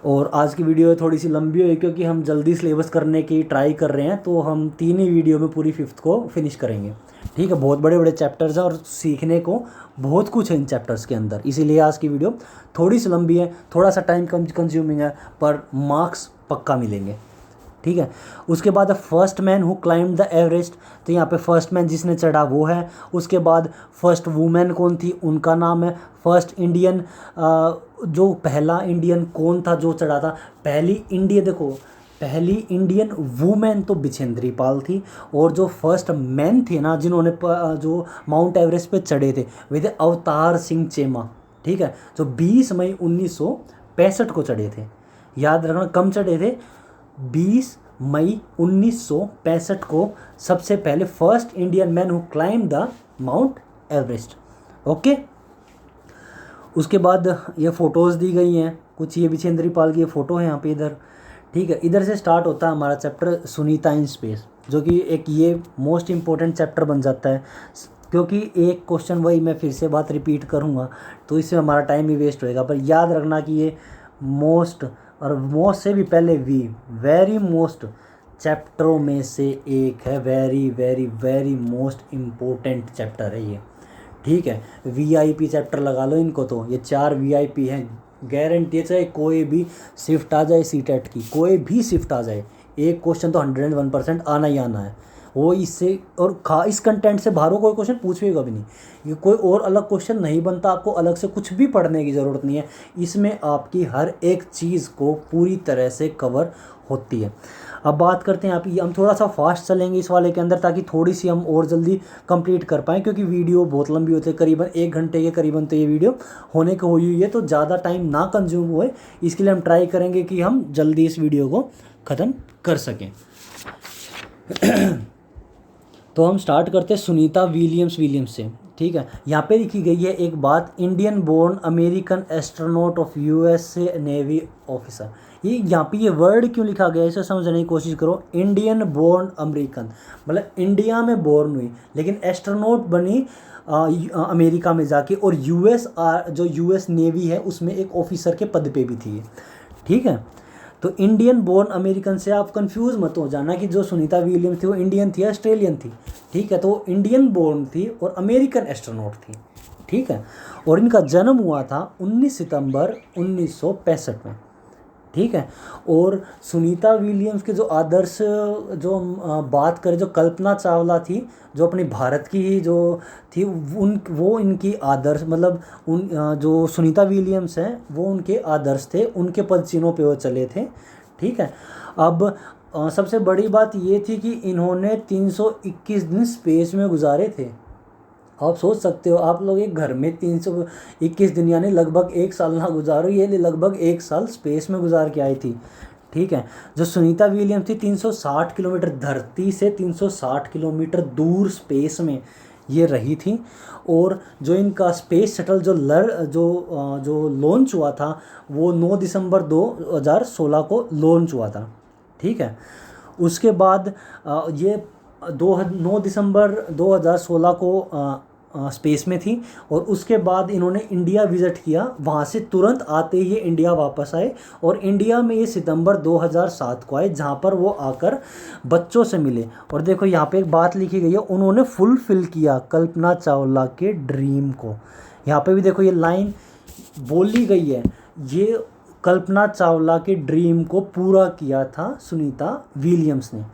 और आज की वीडियो थोड़ी सी लंबी हुई क्योंकि हम जल्दी सिलेबस करने की ट्राई कर रहे हैं, तो हम 3 ही वीडियो में पूरी 5th को फिनिश करेंगे। ठीक है, बहुत बड़े बड़े चैप्टर्स हैं और सीखने को बहुत कुछ है इन चैप्टर्स के अंदर, इसीलिए आज की वीडियो थोड़ी सी लंबी है, थोड़ा सा टाइम कंज्यूमिंग है, पर मार्क्स पक्का मिलेंगे। ठीक है, उसके बाद first man who climbed the Everest, तो यहाँ पे फर्स्ट मैन जिसने चढ़ा वो है। उसके बाद फर्स्ट वूमेन कौन थी, उनका नाम है। फर्स्ट इंडियन, जो पहला इंडियन कौन था जो चढ़ा था, पहली इंडियन वूमेन तो बिछेंद्री पाल थी, और जो फर्स्ट मैन थे ना जिन्होंने जो माउंट एवरेस्ट पे चढ़े थे वे थे अवतार सिंह चेमा। ठीक है, जो 20 मई 1965 को चढ़े थे, याद रखना कम चढ़े थे, 20 मई 1965 को सबसे पहले first Indian man who climb the mount Everest. Okay, उसके बाद ये फ़ोटोज़ दी गई हैं, कुछ ये विजेंद्र पाल की फ़ोटो है यहाँ पे इधर, ठीक है। इधर से स्टार्ट होता है हमारा चैप्टर सुनीता इन स्पेस, जो कि एक ये मोस्ट इम्पोर्टेंट चैप्टर बन जाता है, क्योंकि एक क्वेश्चन वही मैं फिर से बात रिपीट करूँगा तो इससे हमारा टाइम भी वेस्ट होएगा। पर याद रखना कि ये मोस्ट और मोस्ट से भी पहले वेरी मोस्ट चैप्टरों में से एक है, very very very most important chapter है ये, ठीक है। वीआईपी चैप्टर लगा लो इनको, तो ये 4 वीआईपी हैं, गारंटी है। चाहे कोई भी शिफ्ट आ जाए सीटेट की, कोई भी शिफ्ट आ जाए, एक क्वेश्चन तो 101% आना ही आना है वो इससे, और इस कंटेंट से बाहर कोई क्वेश्चन पूछेगा भी नहीं, ये कोई और अलग क्वेश्चन नहीं बनता, आपको अलग से कुछ भी पढ़ने की ज़रूरत नहीं है, इसमें आपकी हर एक चीज़ को पूरी तरह से कवर होती है। अब बात करते हैं हम थोड़ा सा फास्ट चलेंगे इस वाले के अंदर, ताकि थोड़ी सी हम और जल्दी कंप्लीट कर पाएँ, क्योंकि वीडियो बहुत लंबी होती है, करीबन 1 घंटे के करीबन तो ये वीडियो होने को हुई है, तो ज़्यादा टाइम ना कंज्यूम हुए, इसके लिए हम ट्राई करेंगे कि हम जल्दी इस वीडियो को ख़त्म कर सकें। तो हम स्टार्ट करते हैं सुनीता विलियम्स से, ठीक है। यहाँ पे लिखी गई है एक बात, Indian born American astronaut of USA navy officer. ये यहाँ पे ये वर्ड क्यों लिखा गया है इसे समझने की कोशिश करो। इंडियन बोर्न अमेरिकन मतलब इंडिया में बोर्न हुई, लेकिन एस्ट्रोनॉट बनी अमेरिका में जाके, और जो यूएस नेवी है उसमें एक ऑफिसर के पद पे भी थी, ठीक है। तो इंडियन बोर्न अमेरिकन से आप कंफ्यूज मत हो जाना कि जो सुनीता विलियम्स थी वो इंडियन थी या ऑस्ट्रेलियन थी, ठीक है। तो वो इंडियन बोर्न थी और अमेरिकन एस्ट्रोनॉट थी, ठीक है। और इनका जन्म हुआ था 19 सितंबर 1965 में, ठीक है। और सुनीता विलियम्स के जो आदर्श, जो हम बात करें, जो कल्पना चावला थी, जो अपनी भारत की ही जो थी, वो इनकी आदर्श, मतलब जो सुनीता विलियम्स हैं वो उनके आदर्श थे, उनके पदचिन्हों पे वो चले थे, ठीक है। अब सबसे बड़ी बात ये थी कि इन्होंने 321 दिन स्पेस में गुजारे थे। आप सोच सकते हो, आप लोग एक घर में 321 दिन यानी लगभग 1 साल ना गुजारो, ये लगभग 1 साल स्पेस में गुजार के आई थी, ठीक है। जो सुनीता विलियम्स थी 360 किलोमीटर धरती से 360 किलोमीटर दूर स्पेस में ये रही थी। और जो इनका स्पेस शटल जो लॉन्च हुआ था वो 9 दिसंबर 2016 को लॉन्च हुआ था, ठीक है। उसके बाद ये 9 दिसंबर 2016 को स्पेस में थी, और उसके बाद इन्होंने इंडिया विज़िट किया, वहाँ से तुरंत आते ही इंडिया वापस आए, और इंडिया में ये सितंबर 2007 को आए, जहाँ पर वो आकर बच्चों से मिले। और देखो यहाँ पे एक बात लिखी गई है, उन्होंने फुलफ़िल किया कल्पना चावला के ड्रीम को। यहाँ पे भी देखो ये लाइन बोली गई है, ये कल्पना चावला के ड्रीम को पूरा किया था सुनीता विलियम्स ने,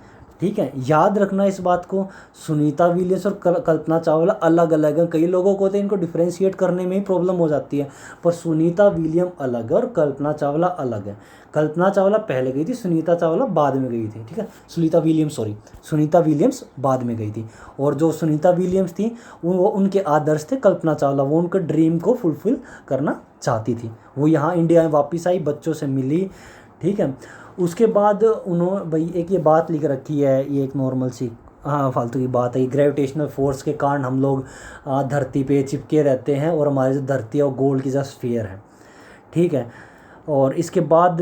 ठीक है। याद रखना इस बात को, सुनीता विलियम्स और कल्पना चावला अलग अलग हैं। कई लोगों को तो इनको डिफ्रेंशिएट करने में ही प्रॉब्लम हो जाती है, पर सुनीता विलियम अलग है और कल्पना चावला अलग है। कल्पना चावला पहले गई थी, सुनीता चावला बाद में गई थी, ठीक है। सुनीता विलियम्स बाद में गई थी। और जो सुनीता विलियम्स थी वो उनके आदर्श थे कल्पना चावला, वो उनके ड्रीम को फुलफ़िल करना चाहती थी। वो यहाँ इंडिया में वापस आई, बच्चों से मिली, ठीक है। उसके बाद उन्होंने भाई एक ये बात लिख रखी है, ये एक नॉर्मल सी फालतू की बात है, ग्रेविटेशनल फोर्स के कारण हम लोग धरती पे चिपके रहते हैं, और हमारी जो धरती है वो गोल्ड की जैसा स्फीयर है, ठीक है। और इसके बाद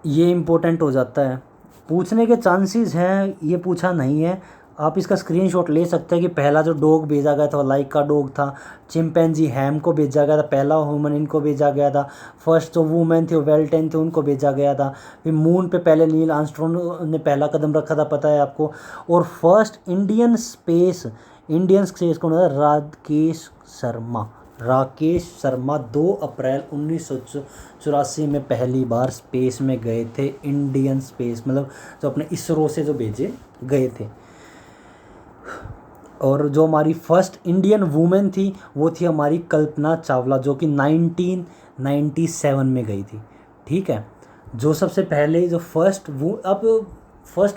ये इम्पोर्टेंट हो जाता है, पूछने के चांसेस हैं, ये पूछा नहीं है, आप इसका स्क्रीनशॉट ले सकते हैं कि पहला जो डॉग भेजा गया था वो लाइक का डॉग था, चिंपैंजी हैम को भेजा गया था, पहला ह्यूमन इनको भेजा गया था, फर्स्ट जो वूमेन थे वो वेल्टन थे उनको भेजा गया था, फिर मून पे पहले नील आर्मस्ट्रॉन्ग ने पहला कदम रखा था, पता है आपको। और फर्स्ट इंडियन स्पेस कौन था? राकेश शर्मा 2 अप्रैल 1984 में पहली बार स्पेस में गए थे। इंडियन स्पेस मतलब जो अपने इसरो से जो भेजे गए थे। और जो हमारी फर्स्ट इंडियन वूमेन थी वो थी हमारी कल्पना चावला, जो कि 1997 में गई थी, ठीक है। जो सबसे पहले जो फर्स्ट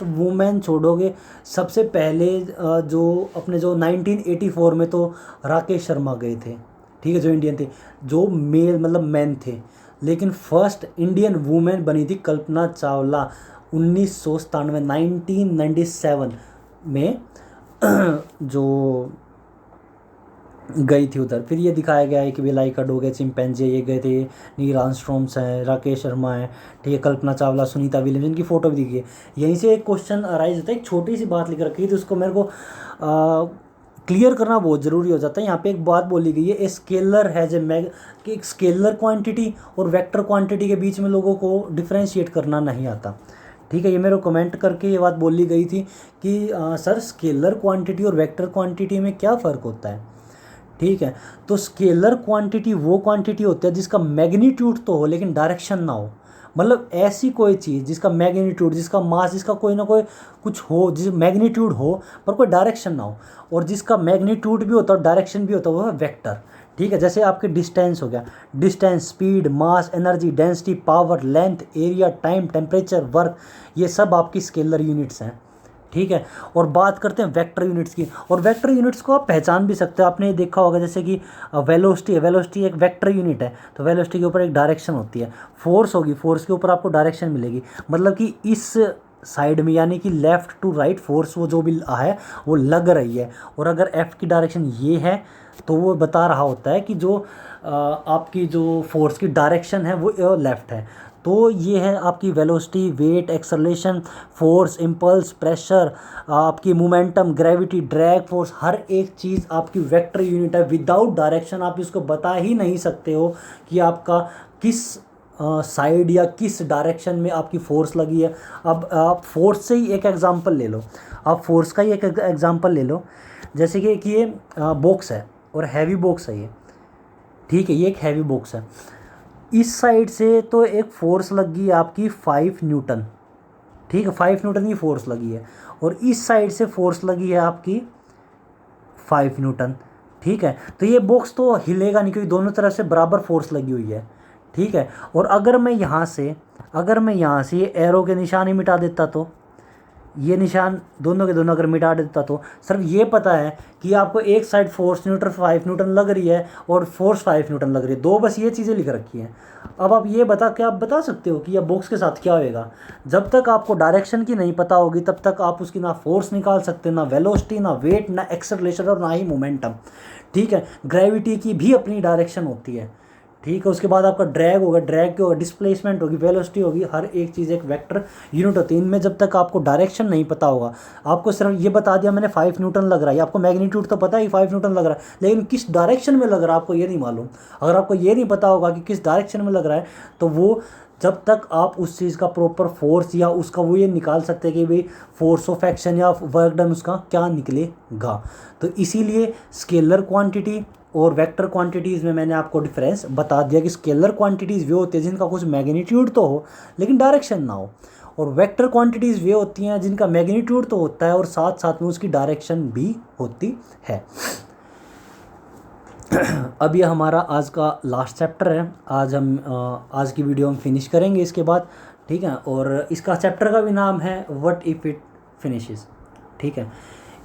वूमेन छोड़ोगे, सबसे पहले जो अपने जो 1984 में तो राकेश शर्मा गए थे, ठीक है, जो इंडियन थे, जो मेल मतलब मैन थे। लेकिन फर्स्ट इंडियन वूमेन बनी थी कल्पना चावला 1997 में, जो गई थी उधर। फिर ये दिखाया गया है कि वेलाइका डॉग है, चिंपैंजी ये गए थे, नील आर्मस्ट्रॉन्ग हैं, राकेश शर्मा है, ठीक है, कल्पना चावला, सुनीता विलियम्स, इनकी फ़ोटो भी दिखी है। यहीं से एक क्वेश्चन अराइज होता है, एक छोटी सी बात लिख रखी है तो उसको मेरे को क्लियर करना बहुत ज़रूरी हो जाता है। यहाँ पे एक बात बोली गई है, a scalar has a mag, कि एक स्केलर क्वांटिटी और वेक्टर क्वांटिटी के बीच में लोगों को डिफ्रेंशिएट करना नहीं आता, ठीक है। ये मेरे को कमेंट करके ये बात बोली गई थी कि सर स्केलर क्वांटिटी और वेक्टर क्वांटिटी में क्या फ़र्क होता है, ठीक है। तो स्केलर क्वांटिटी वो क्वांटिटी होती है जिसका मैग्नीट्यूड तो हो लेकिन डायरेक्शन ना हो। मतलब ऐसी कोई चीज़ जिसका मैग्नीट्यूड, जिसका मास, जिसका कोई ना कोई कुछ हो, जिस मैग्नीट्यूड हो पर कोई डायरेक्शन ना हो, और जिसका मैग्नीट्यूड भी होता है और डायरेक्शन भी होता है, वो है वेक्टर, ठीक है। जैसे आपके डिस्टेंस हो गया, distance, speed, mass, energy, density, power, length, area, time, temperature, work, ये सब आपकी स्केलर यूनिट्स हैं, ठीक है। और बात करते हैं वेक्टर यूनिट्स की, और वेक्टर यूनिट्स को आप पहचान भी सकते हो। आपने ये देखा होगा जैसे कि वेलोसिटी है, वेलोसिटी एक वेक्टर यूनिट है, तो वेलोसिटी के ऊपर एक डायरेक्शन होती है। फोर्स होगी, फोर्स के ऊपर आपको डायरेक्शन मिलेगी, मतलब कि इस साइड में यानी कि लेफ़्ट टू राइट फोर्स वो जो भी है वो लग रही है। और अगर एफ़ की डायरेक्शन ये है तो वो बता रहा होता है कि जो आपकी जो फोर्स की डायरेक्शन है वो लेफ़्ट है। तो ये है आपकी velocity, weight, acceleration, force, impulse, pressure, आपकी मोमेंटम, ग्रेविटी, ड्रैग फोर्स, हर एक चीज़ आपकी वेक्टर यूनिट है। विदाउट डायरेक्शन आप इसको बता ही नहीं सकते हो कि आपका किस साइड या किस डायरेक्शन में आपकी फोर्स लगी है। अब आप फोर्स से ही एक एग्जांपल ले लो, आप फोर्स का ही एक एग्जांपल ले लो। जैसे कि ये बॉक्स है और हैवी बॉक्स है ये, ठीक है, ये एक हैवी बॉक्स है। इस साइड से तो एक फोर्स लगी है आपकी 5 न्यूटन, ठीक है, 5 न्यूटन की फोर्स लगी है, और इस साइड से फोर्स लगी है आपकी 5 न्यूटन, ठीक है। तो ये बॉक्स तो हिलेगा नहीं क्योंकि दोनों तरफ से बराबर फोर्स लगी हुई है, ठीक है। और अगर मैं यहाँ से ये एरो के निशान ही मिटा देता, तो ये निशान दोनों के दोनों अगर मिटा देता, तो सिर्फ ये पता है कि आपको एक साइड फोर्स न्यूटन 5 न्यूटन लग रही है और फोर्स 5 न्यूटन लग रही है, दो बस ये चीज़ें लिख रखी हैं। अब आप ये आप बता सकते हो कि यह बॉक्स के साथ क्या होएगा। जब तक आपको डायरेक्शन की नहीं पता होगी तब तक आप उसकी ना फोर्स निकाल सकते, ना वेलोसिटी, ना वेट, ना एक्सेलरेशन और ना ही मोमेंटम, ठीक है। ग्रेविटी की भी अपनी डायरेक्शन होती है, ठीक है। उसके बाद आपका ड्रैग होगा, ड्रैग की होगा, डिस्प्लेसमेंट होगी, वेलोसिटी होगी, हर एक चीज़ एक वेक्टर यूनिट होती है। इनमें जब तक आपको डायरेक्शन नहीं पता होगा, आपको सिर्फ ये बता दिया मैंने 5 न्यूटन लग रहा है, आपको मैग्नीट्यूड तो पता है 5 न्यूटन लग रहा है, लेकिन किस डायरेक्शन में लग रहा है आपको ये नहीं मालूम। अगर आपको ये नहीं पता होगा कि किस डायरेक्शन में लग रहा है, तो वो जब तक आप उस चीज़ का प्रॉपर फोर्स या उसका वो ये निकाल सकते हैं कि भाई फोर्स ऑफ एक्शन या वर्क डन उसका क्या निकलेगा। तो इसीलिए स्केलर क्वांटिटी और वेक्टर क्वांटिटीज़ में मैंने आपको डिफरेंस बता दिया कि स्केलर क्वांटिटीज़ वे होती है जिनका कुछ मैग्नीट्यूड तो हो लेकिन डायरेक्शन ना हो, और वेक्टर क्वांटिटीज़ वे होती हैं जिनका मैग्नीट्यूड तो होता है और साथ साथ में उसकी डायरेक्शन भी होती है। अब ये हमारा आज का लास्ट चैप्टर है, आज की वीडियो हम फिनिश करेंगे इसके बाद, ठीक है। और इसका चैप्टर का भी नाम है व्हाट इफ़ इट फिनिशेस, ठीक है।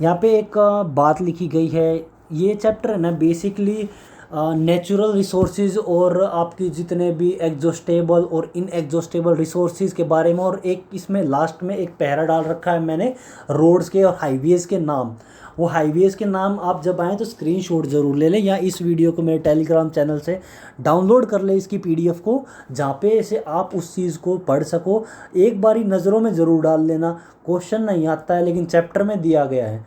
यहाँ पे एक बात लिखी गई है, ये चैप्टर है ना बेसिकली नेचुरल रिसोर्सेज और आपकी जितने भी एग्जॉस्टेबल और इनएग्जॉस्टेबल रिसोर्सेज के बारे में, और एक इसमें लास्ट में एक पैरा डाल रखा है मैंने रोड्स के और हाईवेज़ के नाम। वो हाईवेज़ के नाम आप जब आएँ तो स्क्रीनशॉट ज़रूर ले लें, या इस वीडियो को मेरे टेलीग्राम चैनल से डाउनलोड कर लें इसकी PDF को, जहाँ पे से आप उस चीज़ को पढ़ सको। एक बारी नज़रों में ज़रूर डाल लेना, क्वेश्चन नहीं आता है लेकिन चैप्टर में दिया गया है,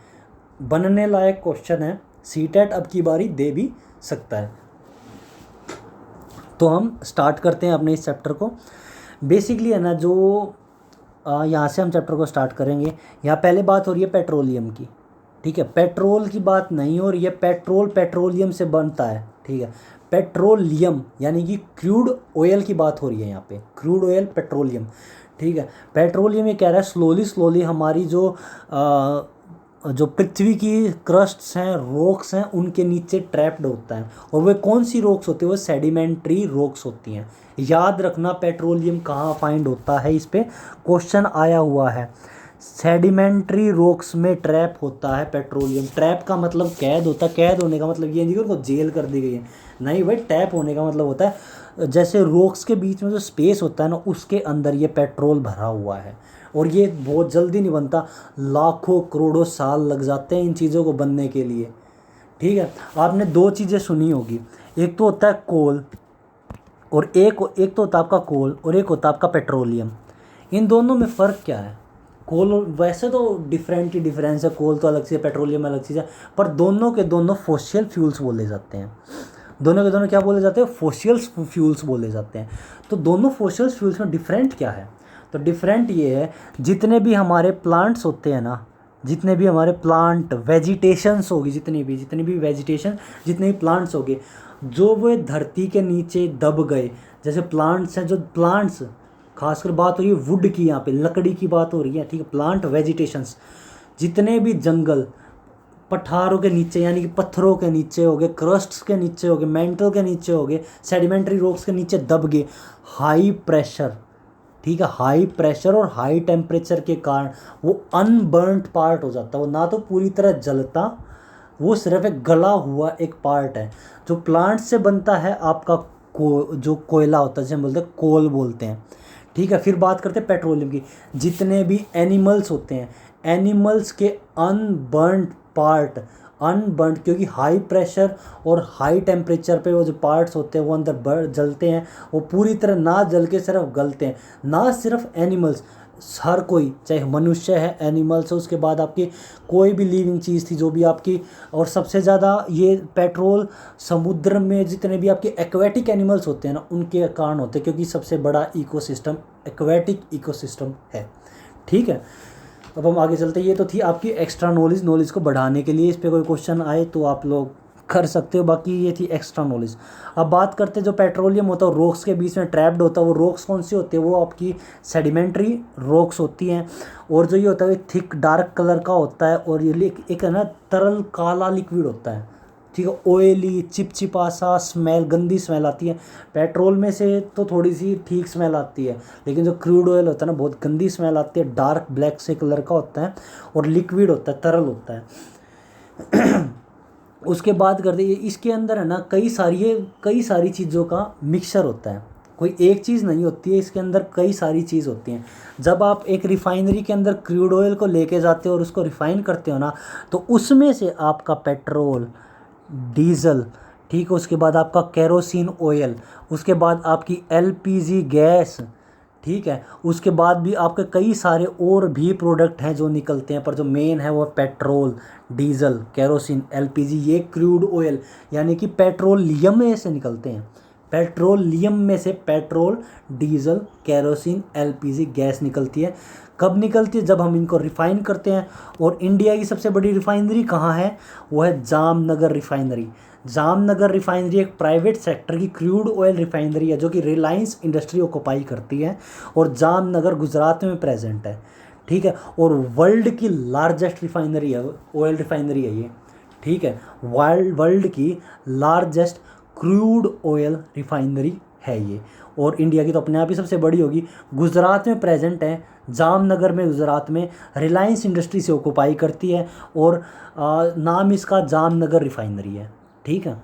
बनने लायक क्वेश्चन है, सीटेट अब की बारी दे भी सकता है। तो हम स्टार्ट करते हैं अपने इस चैप्टर को। बेसिकली है ना, जो यहाँ से हम चैप्टर को स्टार्ट करेंगे। यहाँ पहले बात हो रही है पेट्रोलियम की, ठीक है। पेट्रोल की बात नहीं हो रही है, पेट्रोल पेट्रोलियम से बनता है, ठीक है। पेट्रोलियम यानी कि क्रूड ऑयल की बात हो रही है यहाँ पे, क्रूड ऑयल पेट्रोलियम, ठीक है। पेट्रोलियम ये कह रहा है स्लोली हमारी जो पृथ्वी की क्रस्ट्स हैं, रॉक्स हैं, उनके नीचे ट्रैप्ड होता है। और वे कौन सी रॉक्स होती है? वो सेडिमेंट्री रॉक्स होती हैं। याद रखना पेट्रोलियम कहाँ फाइंड होता है, इस पे क्वेश्चन आया हुआ है। सेडिमेंट्री रॉक्स में ट्रैप होता है पेट्रोलियम। ट्रैप का मतलब कैद होता है, कैद होने का मतलब ये नहीं कि उनको जेल कर दी गई है, नहीं भाई, टैप होने का मतलब होता है जैसे रॉक्स के बीच में जो स्पेस होता है ना, उसके अंदर ये पेट्रोल भरा हुआ है। और ये बहुत जल्दी नहीं बनता, लाखों करोड़ों साल लग जाते हैं इन चीज़ों को बनने के लिए, ठीक है, आपने दो चीज़ें सुनी होगी, एक तो होता है कोल और एक तो होता है आपका कोल और एक होता है आपका पेट्रोलियम। इन दोनों में फ़र्क क्या है? कोल वैसे तो डिफरेंस है, कोल तो अलग चीज़ है, पेट्रोलियम अलग चीज़ है, पर दोनों के दोनों फोसियल फ्यूल्स बोले जाते हैं। दोनों के दोनों क्या बोले जाते हैं? फोसियल फ्यूल्स बोले जाते हैं। तो दोनों फोसियल फ्यूल्स में डिफरेंट क्या है? तो डिफरेंट ये है, जितने भी हमारे प्लांट्स होते हैं ना, जितने भी हमारे प्लांट वेजिटेशंस होगी, जितनी भी वेजिटेशन, जितने भी प्लांट्स होंगे, जो वो धरती के नीचे दब गए, जैसे प्लांट्स हैं, जो प्लांट्स खासकर बात हो रही है वुड की, यहाँ पे लकड़ी की बात हो रही है, ठीक है, प्लांट वेजिटेशंस, जितने भी जंगल पठारों के नीचे यानी कि पत्थरों के नीचे हो गए, क्रस्ट्स के नीचे हो गए, मेंटल के नीचे हो गए, सेडिमेंट्री रॉक्स के नीचे दब गए, हाई प्रेशर, ठीक है, हाई प्रेशर और हाई टेम्परेचर के कारण वो अनबर्नड पार्ट हो जाता है, वो ना तो पूरी तरह जलता, वो सिर्फ एक गला हुआ एक पार्ट है। जो प्लांट से बनता है आपका जो कोयला होता है, जिसे हम बोलते हैं कोल बोलते हैं, ठीक है। फिर बात करते हैं पेट्रोलियम की, जितने भी एनिमल्स होते हैं, एनिमल्स के अनबर्नड पार्ट, अनबर्नड क्योंकि हाई प्रेशर और हाई टेम्परेचर पे वो जो पार्ट्स होते हैं वो अंदर जलते हैं, वो पूरी तरह ना जल के सिर्फ गलते हैं। ना सिर्फ एनिमल्स, हर कोई, चाहे मनुष्य है, एनिमल्स है, उसके बाद आपकी कोई भी लिविंग चीज़ थी जो भी आपकी, और सबसे ज़्यादा ये पेट्रोल समुद्र में जितने भी आपके एक्वेटिक एनिमल्स होते हैं ना, उनके कारण होते हैं, क्योंकि सबसे बड़ा इकोसिस्टम एक्वेटिक इकोसिस्टम है, ठीक है। अब हम आगे चलते हैं। ये तो थी आपकी एक्स्ट्रा नॉलेज को बढ़ाने के लिए, इस पर कोई क्वेश्चन आए तो आप लोग कर सकते हो, बाकी ये थी एक्स्ट्रा नॉलेज। अब बात करते हैं जो पेट्रोलियम होता है रॉक्स के बीच में ट्रैप्ड होता है, वो रॉक्स कौन सी होती है? वो आपकी सेडिमेंट्री रॉक्स होती हैं। और जो ये होता है थिक डार्क कलर का होता है, और ये एक है ना तरल काला लिक्विड होता है, ठीक है, ऑयली चिपचिपा सा स्मेल, गंदी स्मेल आती है। पेट्रोल में से तो थोड़ी सी ठीक स्मेल आती है, लेकिन जो क्रूड ऑयल होता है ना, बहुत गंदी स्मेल आती है, डार्क ब्लैक से कलर का होता है और लिक्विड होता है, तरल होता है। उसके बाद करते हैं, इसके अंदर है ना कई सारी चीज़ों का मिक्सचर होता है, कोई एक चीज़ नहीं होती है, इसके अंदर कई सारी चीज़ होती हैं। जब आप एक रिफाइनरी के अंदर क्रूड ऑयल को लेके जाते हो और उसको रिफ़ाइन करते हो ना, तो उसमें से आपका पेट्रोल, डीजल, ठीक है, उसके बाद आपका केरोसिन ऑयल, उसके बाद आपकी एलपीजी गैस, ठीक है, उसके बाद भी आपके कई सारे और भी प्रोडक्ट हैं जो निकलते हैं, पर जो मेन है वो पेट्रोल, डीजल, केरोसिन, एलपीजी, ये क्रूड ऑयल यानी कि पेट्रोलियम में से निकलते हैं। पेट्रोलियम में से petrol, diesel, kerosene, LPG gas निकलती है। कब निकलती है? जब हम इनको रिफ़ाइन करते हैं। और इंडिया की सबसे बड़ी रिफ़ाइनरी कहाँ है? वो है जामनगर रिफ़ाइनरी। जामनगर रिफ़ाइनरी एक प्राइवेट सेक्टर की क्रूड ऑयल रिफ़ाइनरी है, जो कि रिलायंस इंडस्ट्री ऑक्युपाई करती है, और जामनगर गुजरात में प्रेजेंट है, ठीक है। और वर्ल्ड की लार्जेस्ट रिफ़ाइनरी है, ऑयल रिफ़ाइनरी है ये, ठीक है, वर्ल्ड की लार्जेस्ट क्रूड ऑयल रिफ़ाइनरी है ये। और इंडिया की तो अपने आप ही सबसे बड़ी होगी, गुजरात में प्रेजेंट है, जामनगर में, गुजरात में, रिलायंस इंडस्ट्री से ऑक्युपाई करती है, और नाम इसका जामनगर रिफ़ाइनरी है, ठीक है।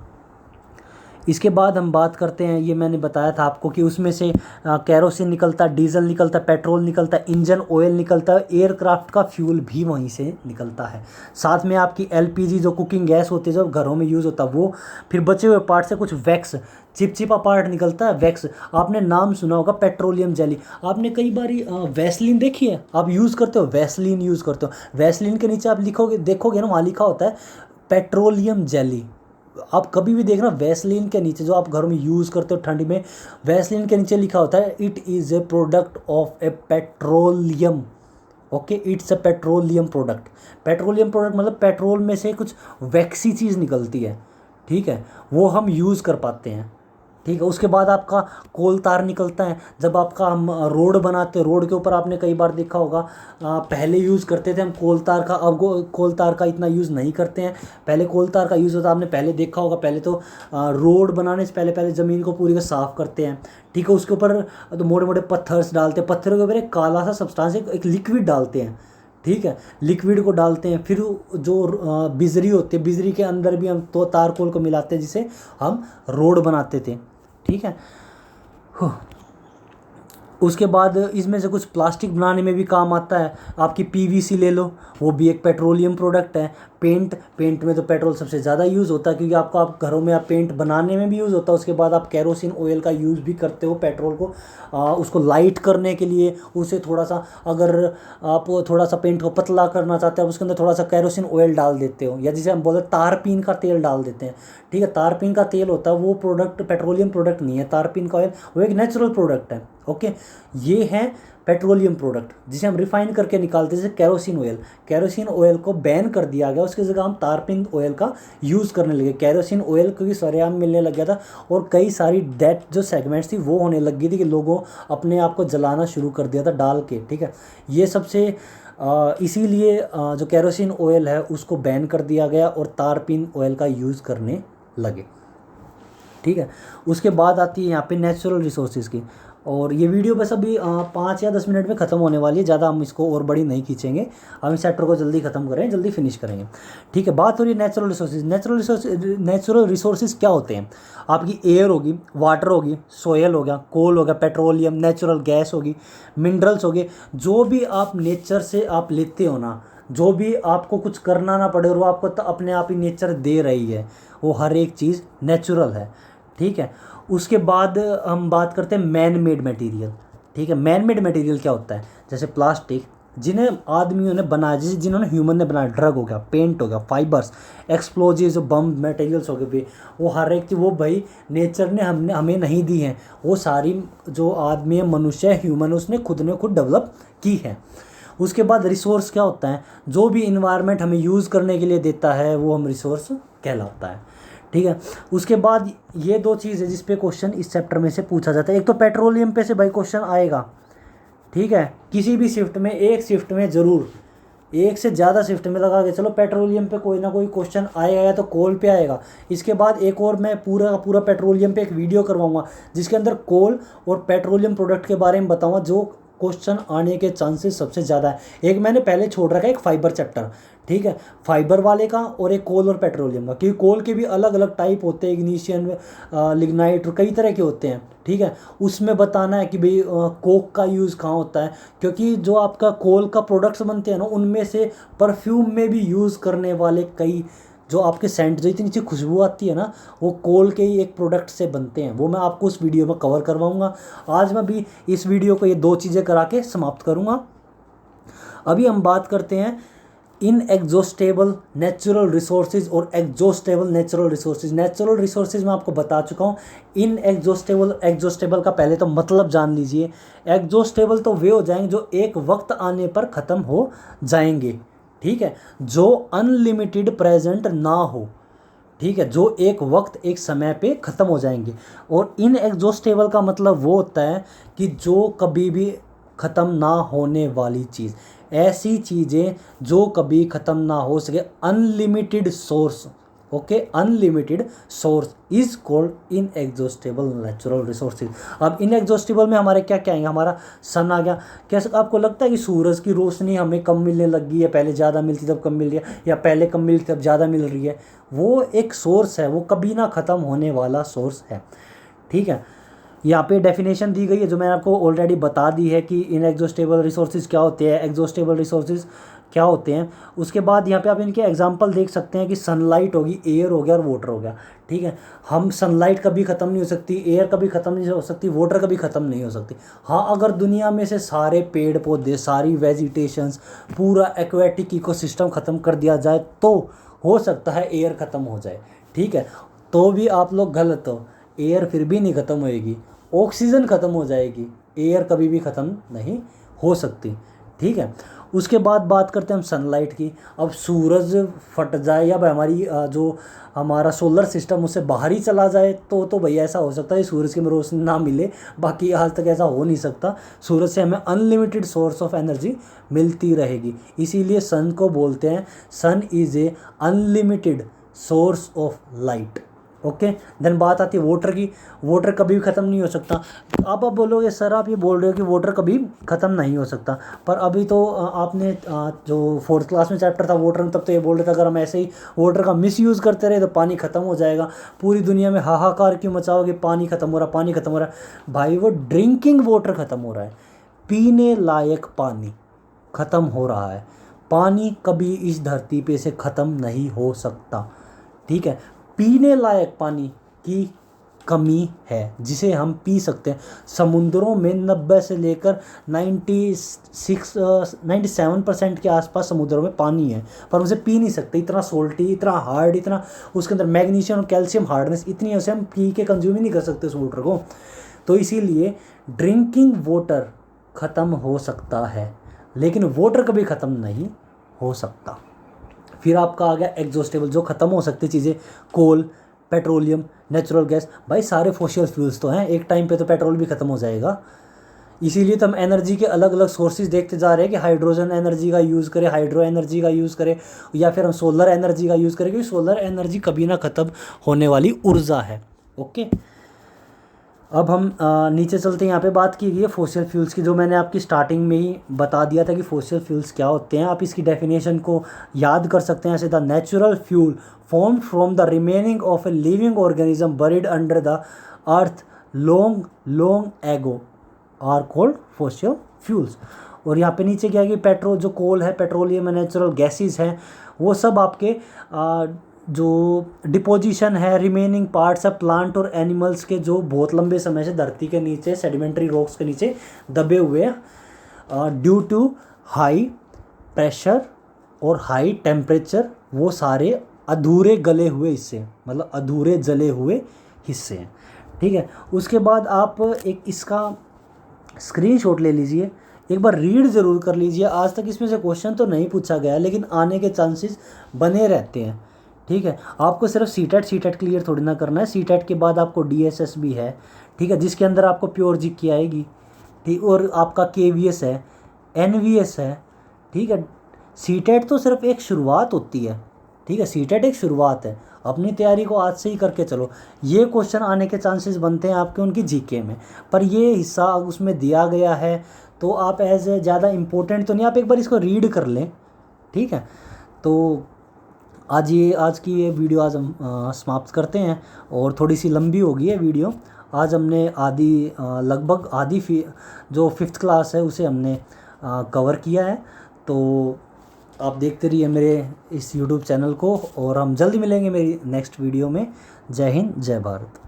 इसके बाद हम बात करते हैं, ये मैंने बताया था आपको कि उसमें से केरोसिन निकलता, डीजल निकलता, पेट्रोल निकलता, इंजन ऑयल निकलता है, एयरक्राफ्ट का फ्यूल भी वहीं से निकलता है। साथ में आपकी एलपीजी जो कुकिंग गैस होती है, जो घरों में यूज़ होता है वो, फिर बचे हुए पार्ट से कुछ वैक्स, चिपचिपा पार्ट निकलता है, वैक्स। आपने नाम सुना होगा पेट्रोलियम जेली, आपने कई बारी वैसलीन देखी है, आप यूज़ करते हो, वैसलीन यूज़ करते हो, वैसलीन के नीचे आप लिखोगे, देखोगे ना, वहाँ लिखा होता है पेट्रोलियम जेली। आप कभी भी देखना वैसलीन के नीचे, जो आप घर में यूज़ करते हो ठंड में, वैसलीन के नीचे लिखा होता है it is a product of A petroleum. Okay, it's a petroleum product. Petroleum product मतलब पेट्रोल में से कुछ वैक्सी चीज़ निकलती है, ठीक है, वो हम यूज़ कर पाते हैं, ठीक है। उसके बाद आपका कोल तार निकलता है। जब आपका हम रोड बनाते हैं, रोड के ऊपर आपने कई बार देखा होगा, पहले यूज़ करते थे हम कोल तार का, अब कोल तार का इतना यूज़ नहीं करते हैं, पहले कोल तार का यूज़ होता है। आपने पहले देखा होगा, पहले तो रोड बनाने से पहले ज़मीन को पूरी का साफ़ करते हैं, ठीक है, उसके ऊपर तो मोटे मोटे पत्थर्स डालते हैं, पत्थरों के ऊपर एक काला सा सब्सटेंस, एक लिक्विड डालते हैं, ठीक है, लिक्विड को डालते हैं। फिर जो बिजली होती है, बिजली के अंदर भी हम तो तारकोल को मिलाते हैं, जिसे हम रोड बनाते थे, ठीक है। उसके बाद इसमें से कुछ प्लास्टिक बनाने में भी काम आता है। आपकी पीवीसी ले लो, वो भी एक पेट्रोलियम प्रोडक्ट है। पेंट में तो पेट्रोल सबसे ज़्यादा यूज़ होता है, क्योंकि आप घरों में आप पेंट बनाने में भी यूज़ होता है। उसके बाद आप केरोसिन ऑयल का यूज़ भी करते हो पेट्रोल को उसको लाइट करने के लिए। उसे थोड़ा सा, अगर आप थोड़ा सा पेंट को पतला करना चाहते हो, उसके अंदर थोड़ा सा केरोसिन ऑयल डाल देते हो, या जिसे हम बोलते हैं तारपीन का तेल डाल देते हैं। ठीक है, तारपीन का तेल होता है, वो प्रोडक्ट पेट्रोलियम प्रोडक्ट नहीं है। तारपीन का ऑयल वो एक नेचुरल प्रोडक्ट है। ओके, ये है पेट्रोलियम प्रोडक्ट जिसे हम रिफाइन करके निकालते हैं, जैसे केरोसिन ऑयल। केरोसिन ऑयल को बैन कर दिया गया, उसकी जगह हम तारपीन ऑयल का यूज़ करने लगे। केरोसिन ऑयल क्योंकि सरेआम मिलने लग गया था, और कई सारी डेथ जो सेगमेंट्स थी वो होने लग गई थी कि लोगों अपने आप को जलाना शुरू कर दिया था डाल के। ठीक है, ये सबसे इसीलिए जो केरोसिन ऑयल है उसको बैन कर दिया गया और तारपीन ऑयल का यूज़ करने लगे। ठीक है, उसके बाद आती है यहाँ पे नेचुरल रिसोर्सेज की। और ये वीडियो बस अभी 5 या 10 मिनट में ख़त्म होने वाली है, ज़्यादा हम इसको और बड़ी नहीं खींचेंगे। हम इस चैप्टर को जल्दी ख़त्म करें, जल्दी फिनिश करेंगे। ठीक है, बात हो रही है नेचुरल रिसोर्सेज। नेचुरल रिसोर्सेज क्या होते हैं? आपकी एयर होगी, वाटर होगी, सोयल हो गया, कोल हो गया, पेट्रोलियम, नेचुरल गैस होगी, मिनरल्स हो गए। जो भी आप नेचर से आप लेते हो ना, जो भी आपको कुछ करना ना पड़े और वो आपको अपने आप ही नेचर दे रही है, वो हर एक चीज़ नेचुरल है। ठीक है, उसके बाद हम बात करते हैं मैन मेड मटेरियल। ठीक है, मैन मेड मटेरियल क्या होता है? जैसे प्लास्टिक, जिन्हें आदमियों ने बनाया, जैसे जिन्होंने ह्यूमन ने बनाया, ड्रग हो गया, पेंट हो गया, फाइबर्स, एक्सप्लोजिव्स, बम मटेरियल्स हो गए, वो हर एक चीज़ वो भाई नेचर ने हमें नहीं दी है। वो सारी जो आदमी है, मनुष्य है, ह्यूमन है, उसने खुद डेवलप की है। उसके बाद रिसोर्स क्या होता है? जो भी इन्वायरमेंट हमें यूज़ करने के लिए देता है वो हम रिसोर्स कहलाता है। ठीक है, उसके बाद ये दो चीज़ है जिस पे क्वेश्चन इस चैप्टर में से पूछा जाता है। एक तो पेट्रोलियम पे से भाई क्वेश्चन आएगा। ठीक है, किसी भी शिफ्ट में, एक शिफ्ट में ज़रूर, एक से ज़्यादा शिफ्ट में लगा के चलो पेट्रोलियम पे कोई ना कोई क्वेश्चन आएगा, या तो कोल पे आएगा। इसके बाद एक और मैं पूरा का पूरा पेट्रोलियम पे एक वीडियो करवाऊंगा जिसके अंदर कोल और पेट्रोलियम प्रोडक्ट के बारे में बताऊंगा, जो क्वेश्चन आने के चांसेस सबसे ज़्यादा है। एक मैंने पहले छोड़ रखा है, एक फाइबर चैप्टर। ठीक है, फाइबर वाले का, और एक कोल और पेट्रोलियम का, क्योंकि कोल के भी अलग अलग टाइप होते हैं, इग्निशियन, लिग्नाइट, कई तरह के होते हैं। ठीक है, उसमें बताना है कि भाई कोक का यूज़ कहाँ होता है, क्योंकि जो आपका कोल का प्रोडक्ट्स बनते हैं ना, उनमें से परफ्यूम में भी यूज़ करने वाले कई, जो आपके सेंट, जो इतनी अच्छी खुशबू आती है ना, वो कोल के ही एक प्रोडक्ट से बनते हैं। वो मैं आपको उस वीडियो में कवर करवाऊंगा। आज मैं भी इस वीडियो को ये दो चीज़ें करा के समाप्त करूंगा। अभी हम बात करते हैं इनएग्जॉस्टेबल नेचुरल रिसोर्सेज और exhaustible natural resources. Natural resources मैं आपको बता चुका हूँ। इनएग्जॉस्टेबल, एग्जॉस्टेबल का पहले तो मतलब जान लीजिए। एग्जॉस्टेबल तो वे हो जाएंगे जो एक वक्त आने पर ख़त्म हो जाएंगे। ठीक है, जो अनलिमिटेड प्रेजेंट ना हो। ठीक है, जो एक वक्त, एक समय पे ख़त्म हो जाएंगे। और इनएग्जॉस्टेबल का मतलब वो होता है कि जो कभी भी ख़त्म ना होने वाली चीज़, ऐसी चीज़ें जो कभी ख़त्म ना हो सके, unlimited source. Okay, unlimited source is called inexhaustible natural resources. अब इनएग्जॉस्टेबल में हमारे क्या क्या आएंगे? हमारा सन आ गया। कैसे आपको लगता है कि सूरज की रोशनी हमें कम मिलने लग गई है, पहले ज़्यादा मिलती तब कम मिल रही है, या पहले कम मिलती तब ज़्यादा मिल रही है? वो एक सोर्स है, वो कभी ना ख़त्म होने वाला सोर्स है। ठीक है, यहाँ पे डेफिनेशन दी गई है जो मैंने आपको ऑलरेडी बता दी है कि इनएग्जॉस्टेबल रिसोर्सेज क्या होते हैं, एग्जॉस्टेबल रिसोर्सेज क्या होते हैं। उसके बाद यहाँ पे आप इनके एग्जांपल देख सकते हैं कि सनलाइट होगी, एयर हो गया और वाटर हो गया। ठीक है, हम सनलाइट कभी ख़त्म नहीं हो सकती, एयर कभी ख़त्म नहीं हो सकती, वाटर कभी ख़त्म नहीं हो सकती। हाँ, अगर दुनिया में से सारे पेड़ पौधे, सारी वेजिटेशंस, पूरा एक्वेटिक इकोसिस्टम ख़त्म कर दिया जाए तो हो सकता है एयर ख़त्म हो जाए। ठीक है, तो भी आप लोग गलत हो, एयर फिर भी नहीं ख़त्म होएगी। ऑक्सीजन ख़त्म हो जाएगी, एयर कभी भी ख़त्म नहीं हो सकती। ठीक है, उसके बाद बात करते हैं हम सनलाइट की। अब सूरज फट जाए या हमारी जो हमारा सोलर सिस्टम उससे बाहर ही चला जाए तो भैया ऐसा हो सकता है सूरज की हमें रोशनी ना मिले। बाकी आज तक ऐसा हो नहीं सकता। सूरज से हमें अनलिमिटेड सोर्स ऑफ एनर्जी मिलती रहेगी, इसीलिए सन को बोलते हैं sun is a unlimited source of light. Okay. Then बात आती है वाटर की। वाटर कभी भी ख़त्म नहीं हो सकता। आप बोलोगे सर आप ये बोल रहे हो कि वाटर कभी ख़त्म नहीं हो सकता, पर अभी तो आपने जो 4th क्लास में चैप्टर था वाटर में, तब तो ये बोल रहे थे अगर हम ऐसे ही वाटर का मिसयूज़ करते रहे तो पानी ख़त्म हो जाएगा, पूरी दुनिया में हाहाकार क्यों मचाओगे, पानी ख़त्म हो रहा, पानी ख़त्म हो रहा है। भाई वो ड्रिंकिंग वाटर ख़त्म हो रहा है, पीने लायक पानी ख़त्म हो रहा है। पानी कभी इस धरती पे से ख़त्म नहीं हो सकता, ठीक है। पीने लायक पानी की कमी है जिसे हम पी सकते हैं। समुद्रों में 90 से लेकर 97% के आसपास समुद्रों में पानी है, पर उसे पी नहीं सकते। इतना सोल्टी, इतना हार्ड, इतना उसके अंदर मैग्नीशियम और कैल्शियम हार्डनेस इतनी है, उसे हम पी के कंज्यूम ही नहीं कर सकते उस वाटर को। तो इसीलिए ड्रिंकिंग वाटर ख़त्म हो सकता है, लेकिन वाटर कभी ख़त्म नहीं हो सकता। फिर आपका आ गया एग्जॉस्टेबल, जो ख़त्म हो सकती चीज़ें, कोल, पेट्रोलियम, नेचुरल गैस। भाई सारे फॉसिल फ्यूल्स तो हैं, एक टाइम पे तो पेट्रोल भी ख़त्म हो जाएगा। इसीलिए तो हम एनर्जी के अलग अलग सोर्सेज देखते जा रहे हैं कि हाइड्रोजन एनर्जी का यूज़ करें, हाइड्रो एनर्जी का यूज़ करें, या फिर हम सोलर एनर्जी का यूज़ करें, क्योंकि सोलर एनर्जी कभी ना ख़त्म होने वाली ऊर्जा है। ओके, अब हम नीचे चलते हैं। यहाँ पे बात की गई है फॉसिल फ्यूल्स की, जो मैंने आपकी स्टार्टिंग में ही बता दिया था कि फॉसिल फ्यूल्स क्या होते हैं। आप इसकी डेफिनेशन को याद कर सकते हैं ऐसे: the natural fuel formed from the remaining of a living organism buried under the earth long ago are called fossil fuels. और यहाँ पे नीचे क्या है कि पेट्रोल, जो कोल है, पेट्रोलियम है, नेचुरल गैसेस हैं, वो सब आपके जो डिपोजिशन है, रिमेनिंग पार्ट्स है प्लांट और एनिमल्स के, जो बहुत लंबे समय से धरती के नीचे सेडिमेंट्री रॉक्स के नीचे दबे हुए हैं ड्यू टू हाई प्रेशर और हाई टेम्परेचर, वो सारे अधूरे गले हुए हिस्से, मतलब अधूरे जले हुए हिस्से हैं, ठीक है। उसके बाद आप एक इसका स्क्रीनशॉट ले लीजिए, एक बार रीड ज़रूर कर लीजिए। आज तक इसमें से क्वेश्चन तो नहीं पूछा गया, लेकिन आने के चांसेस बने रहते हैं, ठीक है। आपको सिर्फ सीटेट क्लियर थोड़ी ना करना है। सीटेट के बाद आपको डीएसएस भी है, ठीक है, जिसके अंदर आपको प्योर जीके आएगी, ठीक, और आपका केवीएस है, एनवीएस है, ठीक है। सीटेट तो सिर्फ एक शुरुआत होती है, ठीक है, सीटेट एक शुरुआत है। अपनी तैयारी को आज से ही करके चलो। ये क्वेश्चन आने के चांसेस बनते हैं आपके उनकी जीके में, पर ये हिस्सा उसमें दिया गया है, तो आप एज ए ज़्यादा इम्पोर्टेंट तो नहीं, आप एक बार इसको रीड कर लें, ठीक है। तो आज की ये वीडियो आज हम समाप्त करते हैं, और थोड़ी सी लंबी हो गई है वीडियो। आज हमने लगभग आधी जो 5th क्लास है उसे हमने कवर किया है। तो आप देखते रहिए मेरे इस YouTube चैनल को, और हम जल्दी मिलेंगे मेरी नेक्स्ट वीडियो में। जय हिंद, जय भारत।